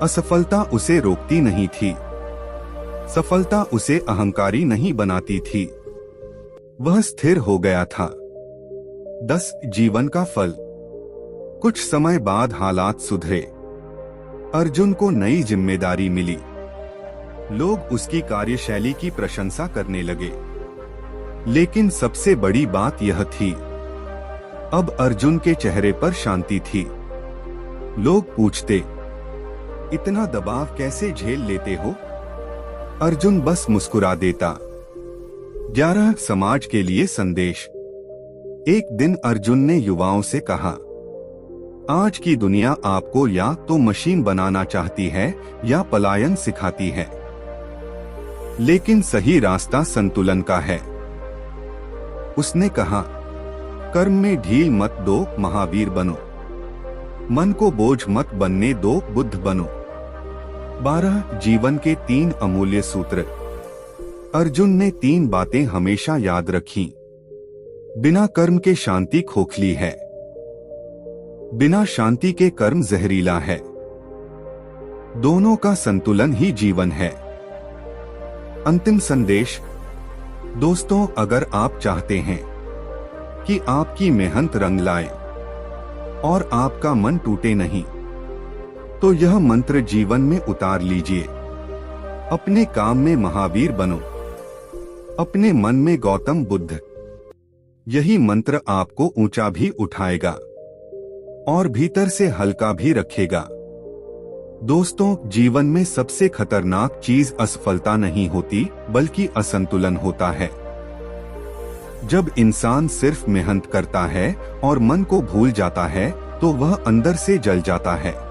असफलता उसे रोकती नहीं थी। सफलता उसे अहंकारी नहीं बनाती थी। वह स्थिर हो गया था। 10 जीवन का फल। कुछ समय बाद हालात सुधरे। अर्जुन को नई जिम्मेदारी मिली। लोग उसकी कार्यशैली की प्रशंसा करने लगे। लेकिन सबसे बड़ी बात यह थी, अब अर्जुन के चेहरे पर शांति थी। लोग पूछते, इतना दबाव कैसे झेल लेते हो? अर्जुन बस मुस्कुरा देता। 11 समाज के लिए संदेश। एक दिन अर्जुन ने युवाओं से कहा, आज की दुनिया आपको या तो मशीन बनाना चाहती है या पलायन सिखाती है, लेकिन सही रास्ता संतुलन का है। उसने कहा, कर्म में ढील मत दो, महावीर बनो। मन को बोझ मत बनने दो, बुद्ध बनो। 12 जीवन के 3 अमूल्य सूत्र। अर्जुन ने 3 बातें हमेशा याद रखीं। बिना कर्म के शांति खोखली है, बिना शांति के कर्म जहरीला है, दोनों का संतुलन ही जीवन है। अंतिम संदेश। दोस्तों, अगर आप चाहते हैं कि आपकी मेहनत रंग लाए और आपका मन टूटे नहीं, तो यह मंत्र जीवन में उतार लीजिए। अपने काम में महावीर बनो, अपने मन में गौतम बुद्ध। यही मंत्र आपको ऊंचा भी उठाएगा और भीतर से हल्का भी रखेगा। दोस्तों, जीवन में सबसे खतरनाक चीज असफलता नहीं होती, बल्कि असंतुलन होता है। जब इंसान सिर्फ मेहनत करता है और मन को भूल जाता है, तो वह अंदर से जल जाता है।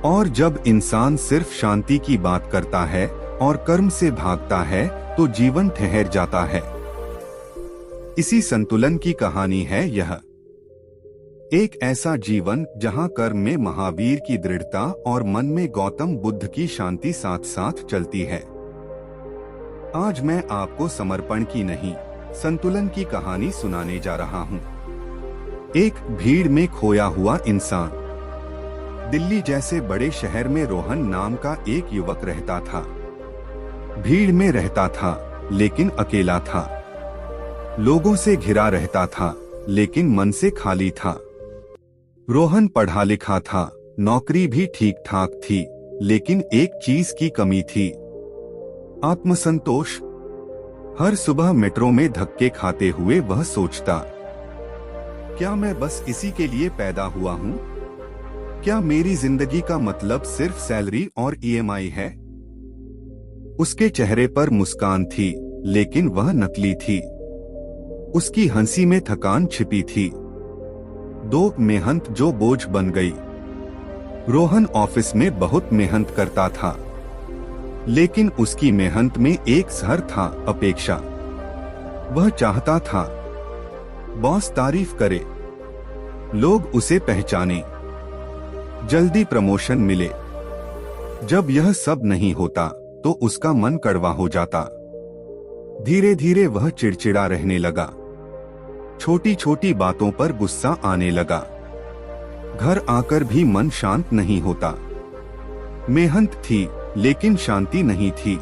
और जब इंसान सिर्फ शांति की बात करता है और कर्म से भागता है, तो जीवन ठहर जाता है। इसी संतुलन की कहानी है यह। एक ऐसा जीवन जहां कर्म में महावीर की दृढ़ता और मन में गौतम बुद्ध की शांति साथ साथ चलती है। आज मैं आपको समर्पण की नहीं, संतुलन की कहानी सुनाने जा रहा हूं। एक भीड़ में खोया हुआ इंसान। दिल्ली जैसे बड़े शहर में रोहन नाम का एक युवक रहता था। भीड़ में रहता था, लेकिन अकेला था। लोगों से घिरा रहता था, लेकिन मन से खाली था। रोहन पढ़ा लिखा था, नौकरी भी ठीक ठाक थी, लेकिन एक चीज की कमी थी, आत्मसंतोष। हर सुबह मेट्रो में धक्के खाते हुए वह सोचता, क्या मैं बस इसी के लिए पैदा हुआ हूँ? क्या मेरी जिंदगी का मतलब सिर्फ सैलरी और ईएमआई है? उसके चेहरे पर मुस्कान थी, लेकिन वह नकली थी। उसकी हंसी में थकान छिपी थी। मेहनत जो बोझ बन गई। रोहन ऑफिस में बहुत मेहनत करता था, लेकिन उसकी मेहनत में एक जहर था, अपेक्षा। वह चाहता था बॉस तारीफ करे, लोग उसे पहचाने, जल्दी प्रमोशन मिले। जब यह सब नहीं होता, तो उसका मन कड़वा हो जाता। धीरे धीरे वह चिड़चिड़ा रहने लगा। छोटी छोटी बातों पर गुस्सा आने लगा। घर आकर भी मन शांत नहीं होता। मेहनत थी, लेकिन शांति नहीं थी।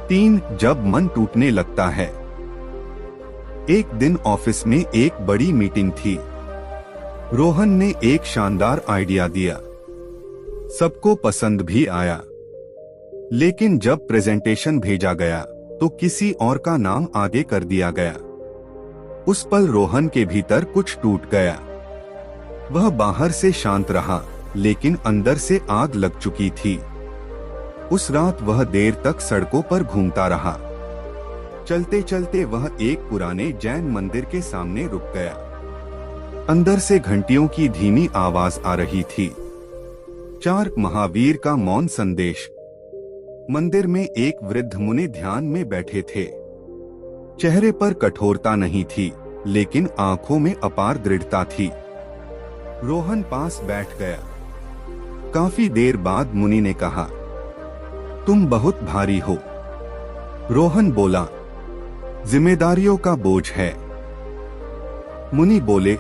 3 जब मन टूटने लगता है। एक दिन ऑफिस में एक बड़ी मीटिंग थी। रोहन ने एक शानदार आइडिया दिया। सबको पसंद भी आया, लेकिन जब प्रेजेंटेशन भेजा गया, तो किसी और का नाम आगे कर दिया गया। उस पल रोहन के भीतर कुछ टूट गया। वह बाहर से शांत रहा, लेकिन अंदर से आग लग चुकी थी। उस रात वह देर तक सड़कों पर घूमता रहा। चलते चलते वह एक पुराने जैन मंदिर के सामने रुक गया। अंदर से घंटियों की धीमी आवाज आ रही थी। 4 महावीर का मौन संदेश। मंदिर में एक वृद्ध मुनि ध्यान में बैठे थे। चेहरे पर कठोरता नहीं थी, लेकिन आंखों में अपार दृढ़ता थी। रोहन पास बैठ गया। काफी देर बाद मुनि ने कहा, तुम बहुत भारी हो। रोहन बोला, जिम्मेदारियों का बोझ है। मुनि बोले,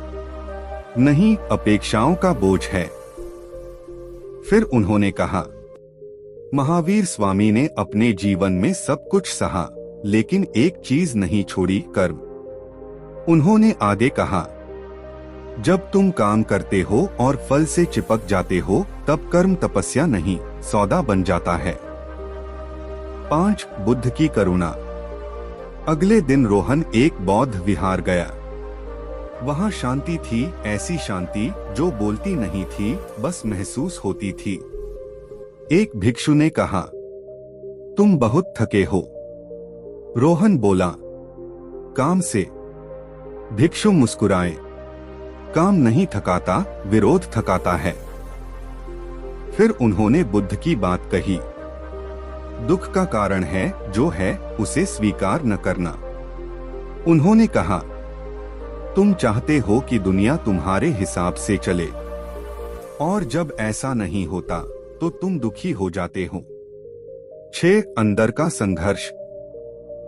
नहीं, अपेक्षाओं का बोझ है। फिर उन्होंने कहा, महावीर स्वामी ने अपने जीवन में सब कुछ सहा, लेकिन एक चीज नहीं छोड़ी, कर्म। उन्होंने आगे कहा, जब तुम काम करते हो और फल से चिपक जाते हो, तब कर्म तपस्या नहीं, सौदा बन जाता है। 5 बुद्ध की करुणा। अगले दिन रोहन एक बौद्ध विहार गया। वहां शांति थी, ऐसी शांति जो बोलती नहीं थी, बस महसूस होती थी। एक भिक्षु ने कहा, तुम बहुत थके हो। रोहन बोला, काम से। भिक्षु मुस्कुराए, काम नहीं थकाता, विरोध थकाता है। फिर उन्होंने बुद्ध की बात कही, दुख का कारण है जो है उसे स्वीकार न करना। उन्होंने कहा, तुम चाहते हो कि दुनिया तुम्हारे हिसाब से चले, और जब ऐसा नहीं होता तो तुम दुखी हो जाते हो। 6 अंदर का संघर्ष।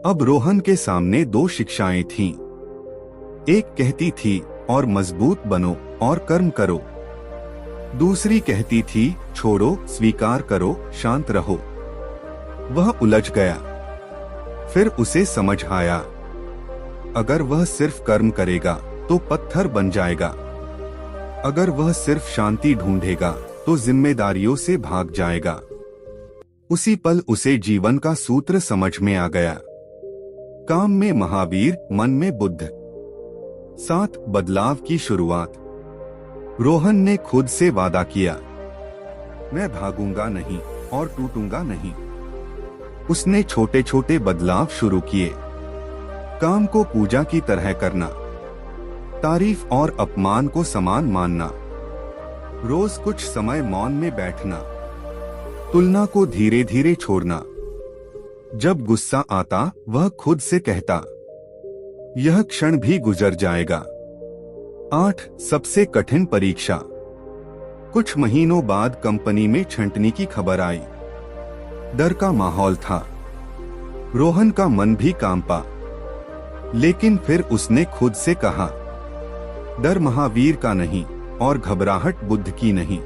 अब रोहन के सामने 2 शिक्षाएं थीं। एक कहती थी और मजबूत बनो और कर्म करो। दूसरी कहती थी छोड़ो, स्वीकार करो, शांत रहो। वह उलझ गया। फिर उसे समझ आया, अगर वह सिर्फ कर्म करेगा तो पत्थर बन जाएगा। अगर वह सिर्फ शांति ढूंढेगा तो जिम्मेदारियों से भाग जाएगा। उसी पल उसे जीवन का सूत्र समझ में आ गया। काम में महावीर, मन में बुद्ध। 7 बदलाव की शुरुआत। रोहन ने खुद से वादा किया, मैं भागूंगा नहीं और टूटूंगा नहीं। उसने छोटे छोटे बदलाव शुरू किए। काम को पूजा की तरह करना, तारीफ और अपमान को समान मानना, रोज कुछ समय मौन में बैठना, तुलना को धीरे धीरे छोड़ना। जब गुस्सा आता वह खुद से कहता, यह क्षण भी गुजर जाएगा। 8 सबसे कठिन परीक्षा। कुछ महीनों बाद कंपनी में छंटनी की खबर आई। डर का माहौल था। रोहन का मन भी कांपा। लेकिन फिर उसने खुद से कहा, डर महावीर का नहीं और घबराहट बुद्ध की नहीं।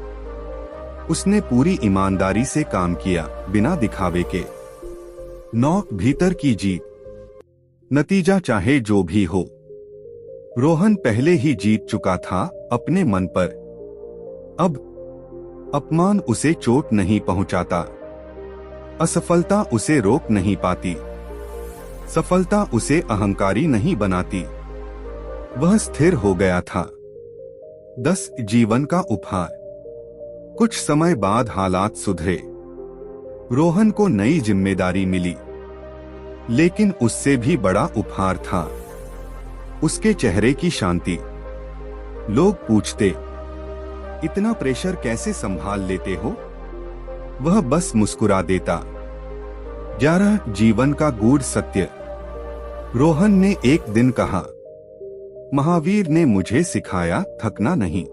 उसने पूरी ईमानदारी से काम किया, बिना दिखावे के। 9 भीतर की जीत। नतीजा चाहे जो भी हो। रोहन पहले ही जीत चुका था अपने मन पर। अब अपमान उसे चोट नहीं पहुंचाता, असफलता उसे रोक नहीं पाती, सफलता उसे अहंकारी नहीं बनाती। वह स्थिर हो गया था। 10 जीवन का उपहार। कुछ समय बाद हालात सुधरे। रोहन को नई जिम्मेदारी मिली, लेकिन उससे भी बड़ा उपहार था उसके चेहरे की शांति। लोग पूछते, इतना प्रेशर कैसे संभाल लेते हो? वह बस मुस्कुरा देता। 11 जीवन का गूढ़ सत्य। रोहन ने एक दिन कहा, महावीर ने मुझे सिखाया थकना नहीं,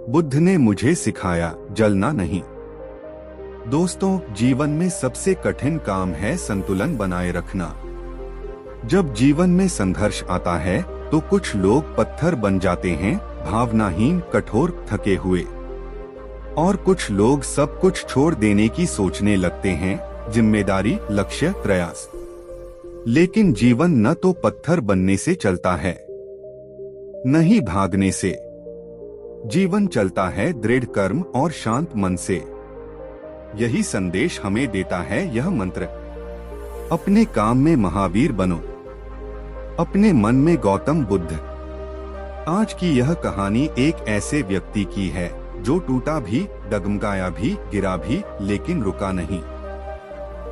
बुद्ध ने मुझे सिखाया जलना नहीं। दोस्तों, जीवन में सबसे कठिन काम है संतुलन बनाए रखना। जब जीवन में संघर्ष आता है तो कुछ लोग पत्थर बन जाते हैं, भावनाहीन, कठोर, थके हुए। और कुछ लोग सब कुछ छोड़ देने की सोचने लगते हैं, जिम्मेदारी, लक्ष्य, प्रयास। लेकिन जीवन न तो पत्थर बनने से चलता है, न ही भागने से। जीवन चलता है दृढ़ कर्म और शांत मन से। यही संदेश हमें देता है यह मंत्र। अपने काम में महावीर बनो, अपने मन में गौतम बुद्ध। आज की यह कहानी एक ऐसे व्यक्ति की है जो टूटा भी, डगमगाया भी, गिरा भी, लेकिन रुका नहीं।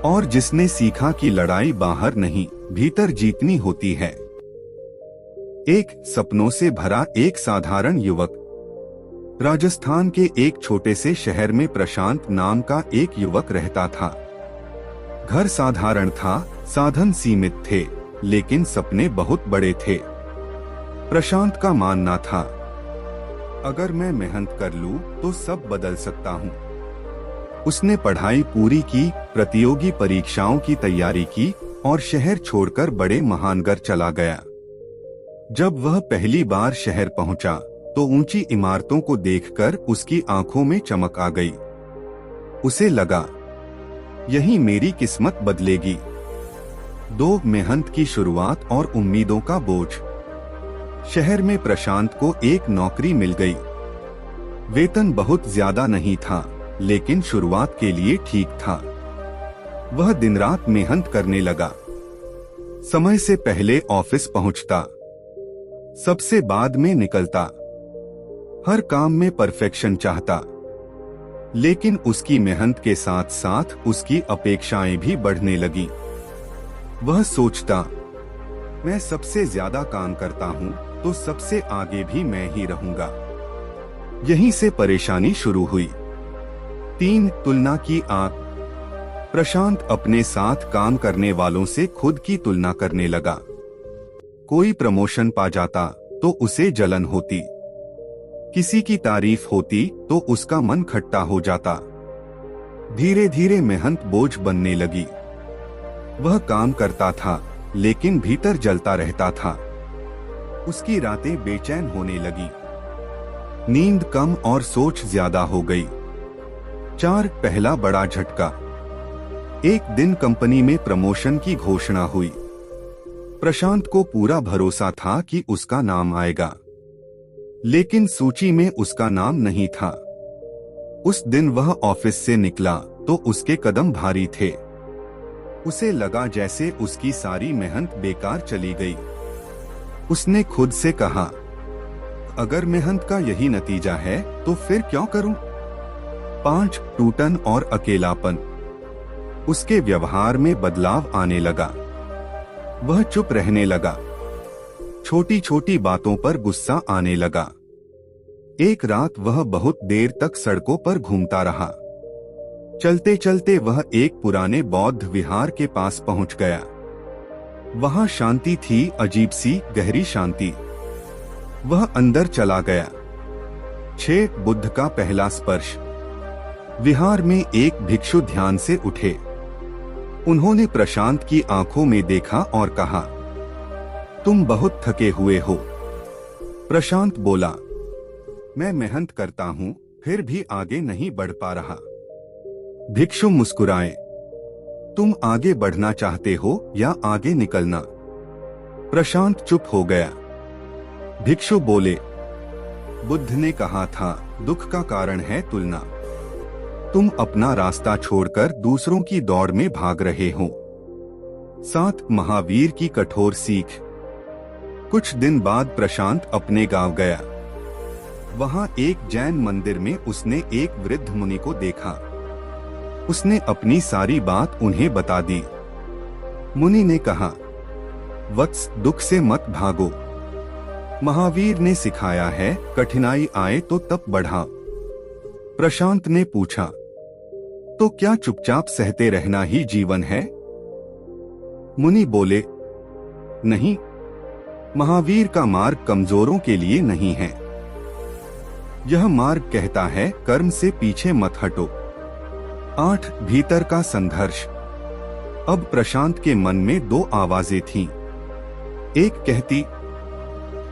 और जिसने सीखा कि लड़ाई बाहर नहीं, भीतर जीतनी होती है। एक सपनों से भरा एक साधारण युवक। राजस्थान के एक छोटे से शहर में प्रशांत नाम का एक युवक रहता था। घर साधारण था, साधन सीमित थे, लेकिन सपने बहुत बड़े थे। प्रशांत का मानना था, अगर मैं मेहनत कर लूं तो सब बदल सकता हूं। उसने पढ़ाई पूरी की, प्रतियोगी परीक्षाओं की तैयारी की और शहर छोड़कर बड़े महानगर चला गया। जब वह पहली बार शहर पहुंचा तो ऊंची इमारतों को देखकर उसकी आंखों में चमक आ गई। उसे लगा, यही मेरी किस्मत बदलेगी। 2 मेहनत की शुरुआत और उम्मीदों का बोझ। शहर में प्रशांत को एक नौकरी मिल गई। वेतन बहुत ज्यादा नहीं था, लेकिन शुरुआत के लिए ठीक था। वह दिन रात मेहनत करने लगा। समय से पहले ऑफिस पहुंचता, सबसे बाद में निकलता। हर काम में परफेक्शन चाहता। लेकिन उसकी मेहनत के साथ साथ उसकी अपेक्षाएं भी बढ़ने लगी। वह सोचता, मैं सबसे ज्यादा काम करता हूँ तो सबसे आगे भी मैं ही रहूंगा। यहीं से परेशानी शुरू हुई। 3. तुलना की आग। प्रशांत अपने साथ काम करने वालों से खुद की तुलना करने लगा। कोई प्रमोशन पा जाता तो उसे जलन होती, किसी की तारीफ होती तो उसका मन खट्टा हो जाता। धीरे धीरे मेहनत बोझ बनने लगी। वह काम करता था लेकिन भीतर जलता रहता था। उसकी रातें बेचैन होने लगी, नींद कम और सोच ज्यादा हो गई। 4. पहला बड़ा झटका। एक दिन कंपनी में प्रमोशन की घोषणा हुई। प्रशांत को पूरा भरोसा था कि उसका नाम आएगा, लेकिन सूची में उसका नाम नहीं था। उस दिन वह ऑफिस से निकला तो उसके कदम भारी थे। उसे लगा जैसे उसकी सारी मेहनत बेकार चली गई। उसने खुद से कहा, अगर मेहनत का यही नतीजा है तो फिर क्यों करूं? 5. टूटन और अकेलापन। उसके व्यवहार में बदलाव आने लगा। वह चुप रहने लगा, छोटी छोटी बातों पर गुस्सा आने लगा। एक रात वह बहुत देर तक सड़कों पर घूमता रहा। चलते चलते वह एक पुराने बौद्ध विहार के पास पहुंच गया। वहां शांति थी, अजीब सी गहरी शांति। वह अंदर चला गया। 6. बुद्ध का पहला स्पर्श। विहार में एक भिक्षु ध्यान से उठे। उन्होंने प्रशांत की आंखों में देखा और कहा, तुम बहुत थके हुए हो। प्रशांत बोला, मैं मेहनत करता हूँ फिर भी आगे नहीं बढ़ पा रहा। भिक्षु मुस्कुराए, तुम आगे बढ़ना चाहते हो या आगे निकलना? प्रशांत चुप हो गया। भिक्षु बोले, बुद्ध ने कहा था दुख का कारण है तुलना। तुम अपना रास्ता छोड़कर दूसरों की दौड़ में भाग रहे हो। 7. महावीर की कठोर सीख। कुछ दिन बाद प्रशांत अपने गांव गया। वहां एक जैन मंदिर में उसने एक वृद्ध मुनि को देखा। उसने अपनी सारी बात उन्हें बता दी। मुनि ने कहा, वत्स, दुख से मत भागो। महावीर ने सिखाया है, कठिनाई आए तो तब बढ़ाओ। प्रशांत ने पूछा, तो क्या चुपचाप सहते रहना ही जीवन है? मुनि बोले, नहीं, महावीर का मार्ग कमजोरों के लिए नहीं है। यह मार्ग कहता है, कर्म से पीछे मत हटो। 8. भीतर का संघर्ष। अब प्रशांत के मन में 2 आवाजें थीं। एक कहती,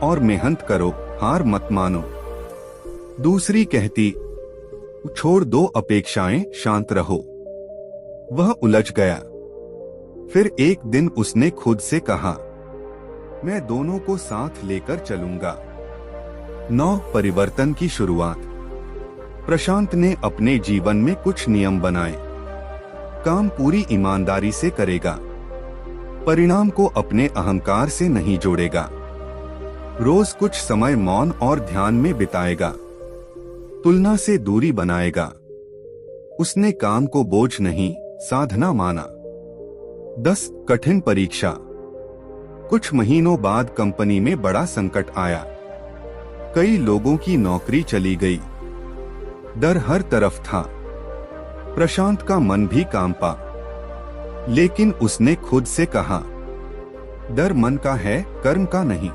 और मेहनत करो, हार मत मानो। दूसरी कहती, छोड़ दो अपेक्षाएं, शांत रहो। वह उलझ गया। फिर एक दिन उसने खुद से कहा, मैं दोनों को साथ लेकर चलूंगा। 9. परिवर्तन की शुरुआत। प्रशांत ने अपने जीवन में कुछ नियम बनाए। काम पूरी ईमानदारी से करेगा, परिणाम को अपने अहंकार से नहीं जोड़ेगा। रोज कुछ समय मौन और ध्यान में बिताएगा, तुलना से दूरी बनाएगा। उसने काम को बोझ नहीं, साधना माना। 10. कठिन परीक्षा। कुछ महीनों बाद कंपनी में बड़ा संकट आया। कई लोगों की नौकरी चली गई। डर हर तरफ था। प्रशांत का मन भी कांपा, लेकिन उसने खुद से कहा, डर मन का है, कर्म का नहीं।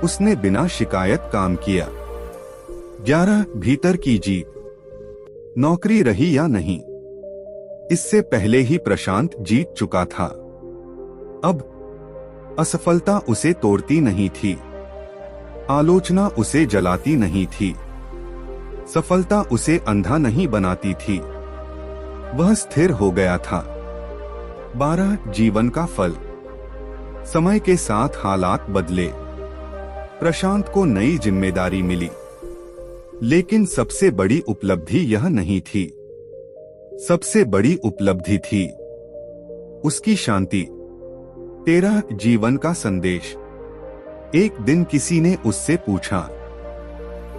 उसने बिना शिकायत काम किया। 11. भीतर की जीत। नौकरी रही या नहीं, इससे पहले ही प्रशांत जीत चुका था। अब असफलता उसे तोड़ती नहीं थी, आलोचना उसे जलाती नहीं थी, सफलता उसे अंधा नहीं बनाती थी। वह स्थिर हो गया था। 12. जीवन का फल। समय के साथ हालात बदले। प्रशांत को नई जिम्मेदारी मिली, लेकिन सबसे बड़ी उपलब्धि यह नहीं थी। सबसे बड़ी उपलब्धि थी उसकी शांति। 13. जीवन का संदेश। एक दिन किसी ने उससे पूछा,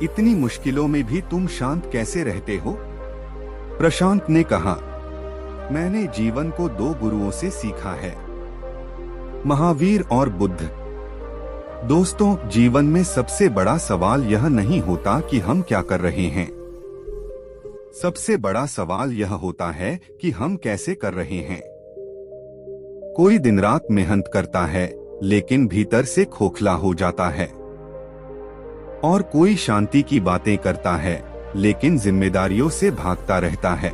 इतनी मुश्किलों में भी तुम शांत कैसे रहते हो? प्रशांत ने कहा, मैंने जीवन को 2 गुरुओं से सीखा है, महावीर और बुद्ध। दोस्तों, जीवन में सबसे बड़ा सवाल यह नहीं होता कि हम क्या कर रहे हैं। सबसे बड़ा सवाल यह होता है कि हम कैसे कर रहे हैं। कोई दिन रात मेहनत करता है लेकिन भीतर से खोखला हो जाता है, और कोई शांति की बातें करता है लेकिन जिम्मेदारियों से भागता रहता है।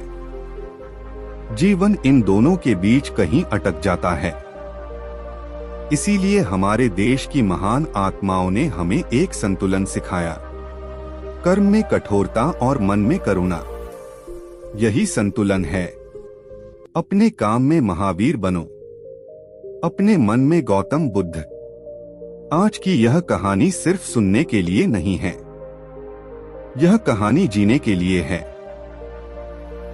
जीवन इन दोनों के बीच कहीं अटक जाता है। इसीलिए हमारे देश की महान आत्माओं ने हमें एक संतुलन सिखाया, कर्म में कठोरता और मन में करुणा। यही संतुलन है। अपने काम में महावीर बनो, अपने मन में गौतम बुद्ध। आज की यह कहानी सिर्फ सुनने के लिए नहीं है, यह कहानी जीने के लिए है।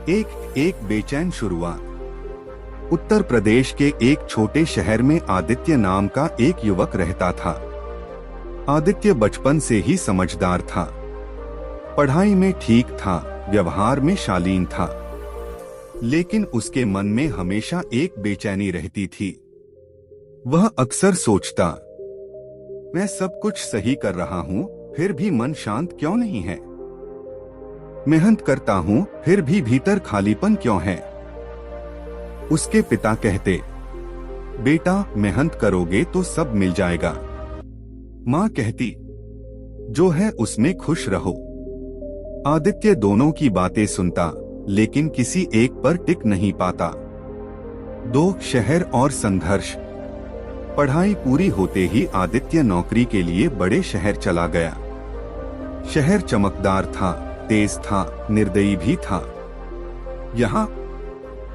एक बेचैन शुरुआत। उत्तर प्रदेश के एक छोटे शहर में आदित्य नाम का एक युवक रहता था। आदित्य बचपन से ही समझदार था, पढ़ाई में ठीक था, व्यवहार में शालीन था, लेकिन उसके मन में हमेशा एक बेचैनी रहती थी। वह अक्सर सोचता, मैं सब कुछ सही कर रहा हूँ, फिर भी मन शांत क्यों नहीं है। मेहनत करता हूँ, फिर भी भीतर खालीपन क्यों है। उसके पिता कहते, बेटा मेहनत करोगे तो सब मिल जाएगा। माँ कहती, जो है उसमें खुश रहो। आदित्य दोनों की बातें सुनता, लेकिन किसी एक पर टिक नहीं पाता। 2 शहर और संघर्ष। पढ़ाई पूरी होते ही आदित्य नौकरी के लिए बड़े शहर चला गया। शहर चमकदार था, तेज था, निर्दयी भी था। यहाँ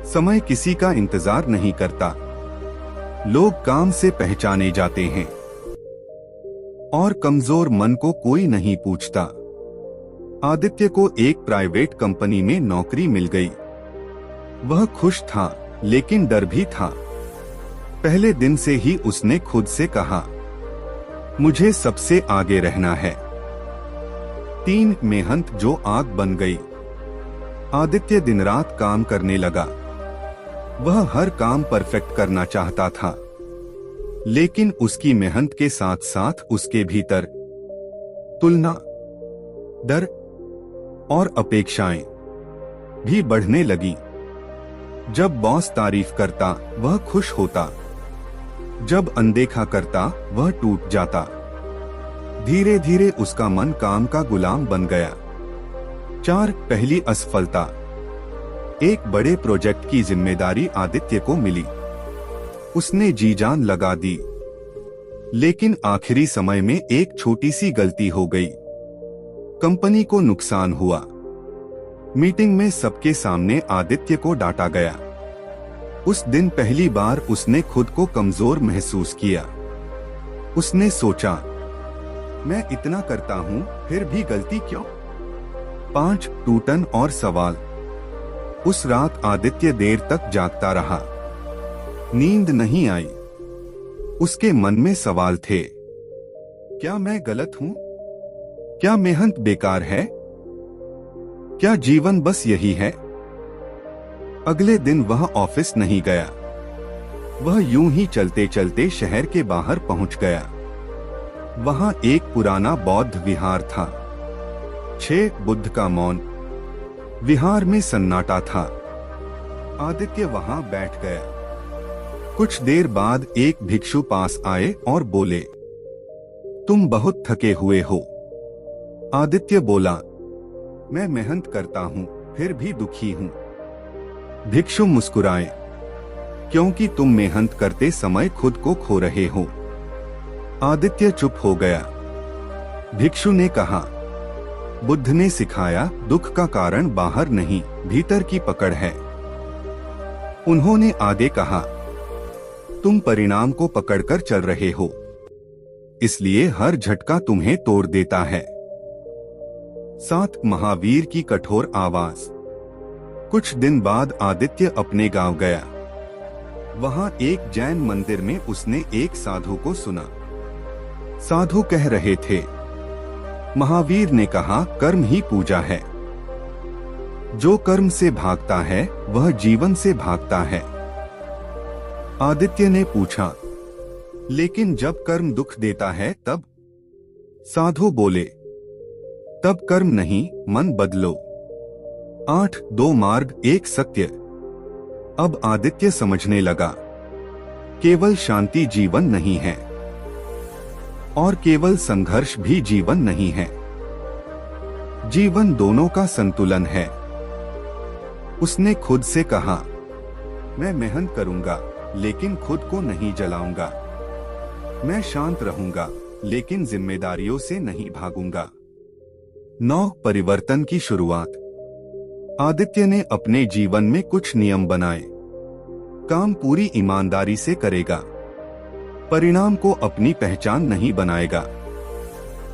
समय किसी का इंतजार नहीं करता, लोग काम से पहचाने जाते हैं, और कमजोर मन को कोई नहीं पूछता। आदित्य को एक प्राइवेट कंपनी में नौकरी मिल गई। वह खुश था, लेकिन डर भी था। पहले दिन से ही उसने खुद से कहा, मुझे सबसे आगे रहना है। 3 मेहनत जो आग बन गई। आदित्य दिन रात काम करने लगा। वह हर काम परफेक्ट करना चाहता था, लेकिन उसकी मेहनत के साथ साथ उसके भीतर तुलना, डर और अपेक्षाएं भी बढ़ने लगी। जब बॉस तारीफ करता, वह खुश होता। जब अनदेखा करता, वह टूट जाता। धीरे धीरे उसका मन काम का गुलाम बन गया। 4 पहली असफलता। एक बड़े प्रोजेक्ट की जिम्मेदारी आदित्य को मिली। उसने जी जान लगा दी, लेकिन आखिरी समय में एक छोटी सी गलती हो गई। कंपनी को नुकसान हुआ। मीटिंग में सबके सामने आदित्य को डांटा गया। उस दिन पहली बार उसने खुद को कमजोर महसूस किया। उसने सोचा, मैं इतना करता हूँ, फिर भी गलती क्यों। 5 टूटन और सवाल। उस रात आदित्य देर तक जागता रहा। नींद नहीं आई। उसके मन में सवाल थे, क्या मैं गलत हूँ? क्या मेहनत बेकार है? क्या जीवन बस यही है? अगले दिन वह ऑफिस नहीं गया। वह यूं ही चलते चलते शहर के बाहर पहुंच गया। वहां एक पुराना बौद्ध विहार था। 6 बुद्ध का मौन। विहार में सन्नाटा था। आदित्य वहां बैठ गया। कुछ देर बाद एक भिक्षु पास आए और बोले, तुम बहुत थके हुए हो। आदित्य बोला, मैं मेहनत करता हूँ, फिर भी दुखी हूँ। भिक्षु मुस्कुराए, क्योंकि तुम मेहनत करते समय खुद को खो रहे हो। आदित्य चुप हो गया। भिक्षु ने कहा, बुद्ध ने सिखाया, दुख का कारण बाहर नहीं, भीतर की पकड़ है। उन्होंने आगे कहा, तुम परिणाम को पकड़कर चल रहे हो, इसलिए हर झटका तुम्हें तोड़ देता है। 7 महावीर की कठोर आवाज। कुछ दिन बाद आदित्य अपने गांव गया। वहां एक जैन मंदिर में उसने एक साधु को सुना। साधु कह रहे थे, महावीर ने कहा, कर्म ही पूजा है। जो कर्म से भागता है वह जीवन से भागता है। आदित्य ने पूछा, लेकिन जब कर्म दुख देता है तब? साधु बोले, तब कर्म नहीं, मन बदलो। 8 2 मार्ग 1 सत्य। अब आदित्य समझने लगा, केवल शांति जीवन नहीं है और केवल संघर्ष भी जीवन नहीं है। जीवन दोनों का संतुलन है। उसने खुद से कहा, मैं मेहनत करूंगा लेकिन खुद को नहीं जलाऊंगा। मैं शांत रहूंगा लेकिन जिम्मेदारियों से नहीं भागूंगा। 9 परिवर्तन की शुरुआत। आदित्य ने अपने जीवन में कुछ नियम बनाए। काम पूरी ईमानदारी से करेगा, परिणाम को अपनी पहचान नहीं बनाएगा।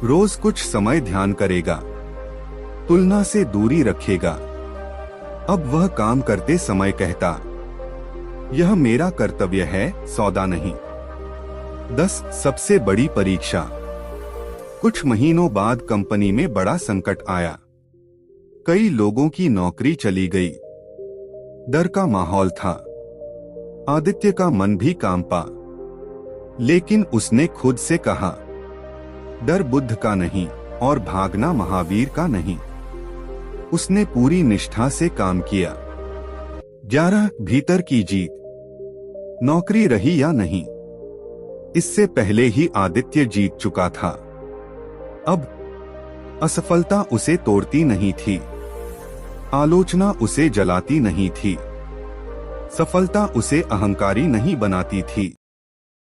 रोज कुछ समय ध्यान करेगा, तुलना से दूरी रखेगा। अब वह काम करते समय कहता, यह मेरा कर्तव्य है, सौदा नहीं। 10 सबसे बड़ी परीक्षा। कुछ महीनों बाद कंपनी में बड़ा संकट आया। कई लोगों की नौकरी चली गई। डर का माहौल था। आदित्य का मन भी कांपा, लेकिन उसने खुद से कहा, डर बुद्ध का नहीं और भागना महावीर का नहीं। उसने पूरी निष्ठा से काम किया। 11 भीतर की जीत। नौकरी रही या नहीं, इससे पहले ही आदित्य जीत चुका था। अब असफलता उसे तोड़ती नहीं थी, आलोचना उसे जलाती नहीं थी, सफलता उसे अहंकारी नहीं बनाती थी।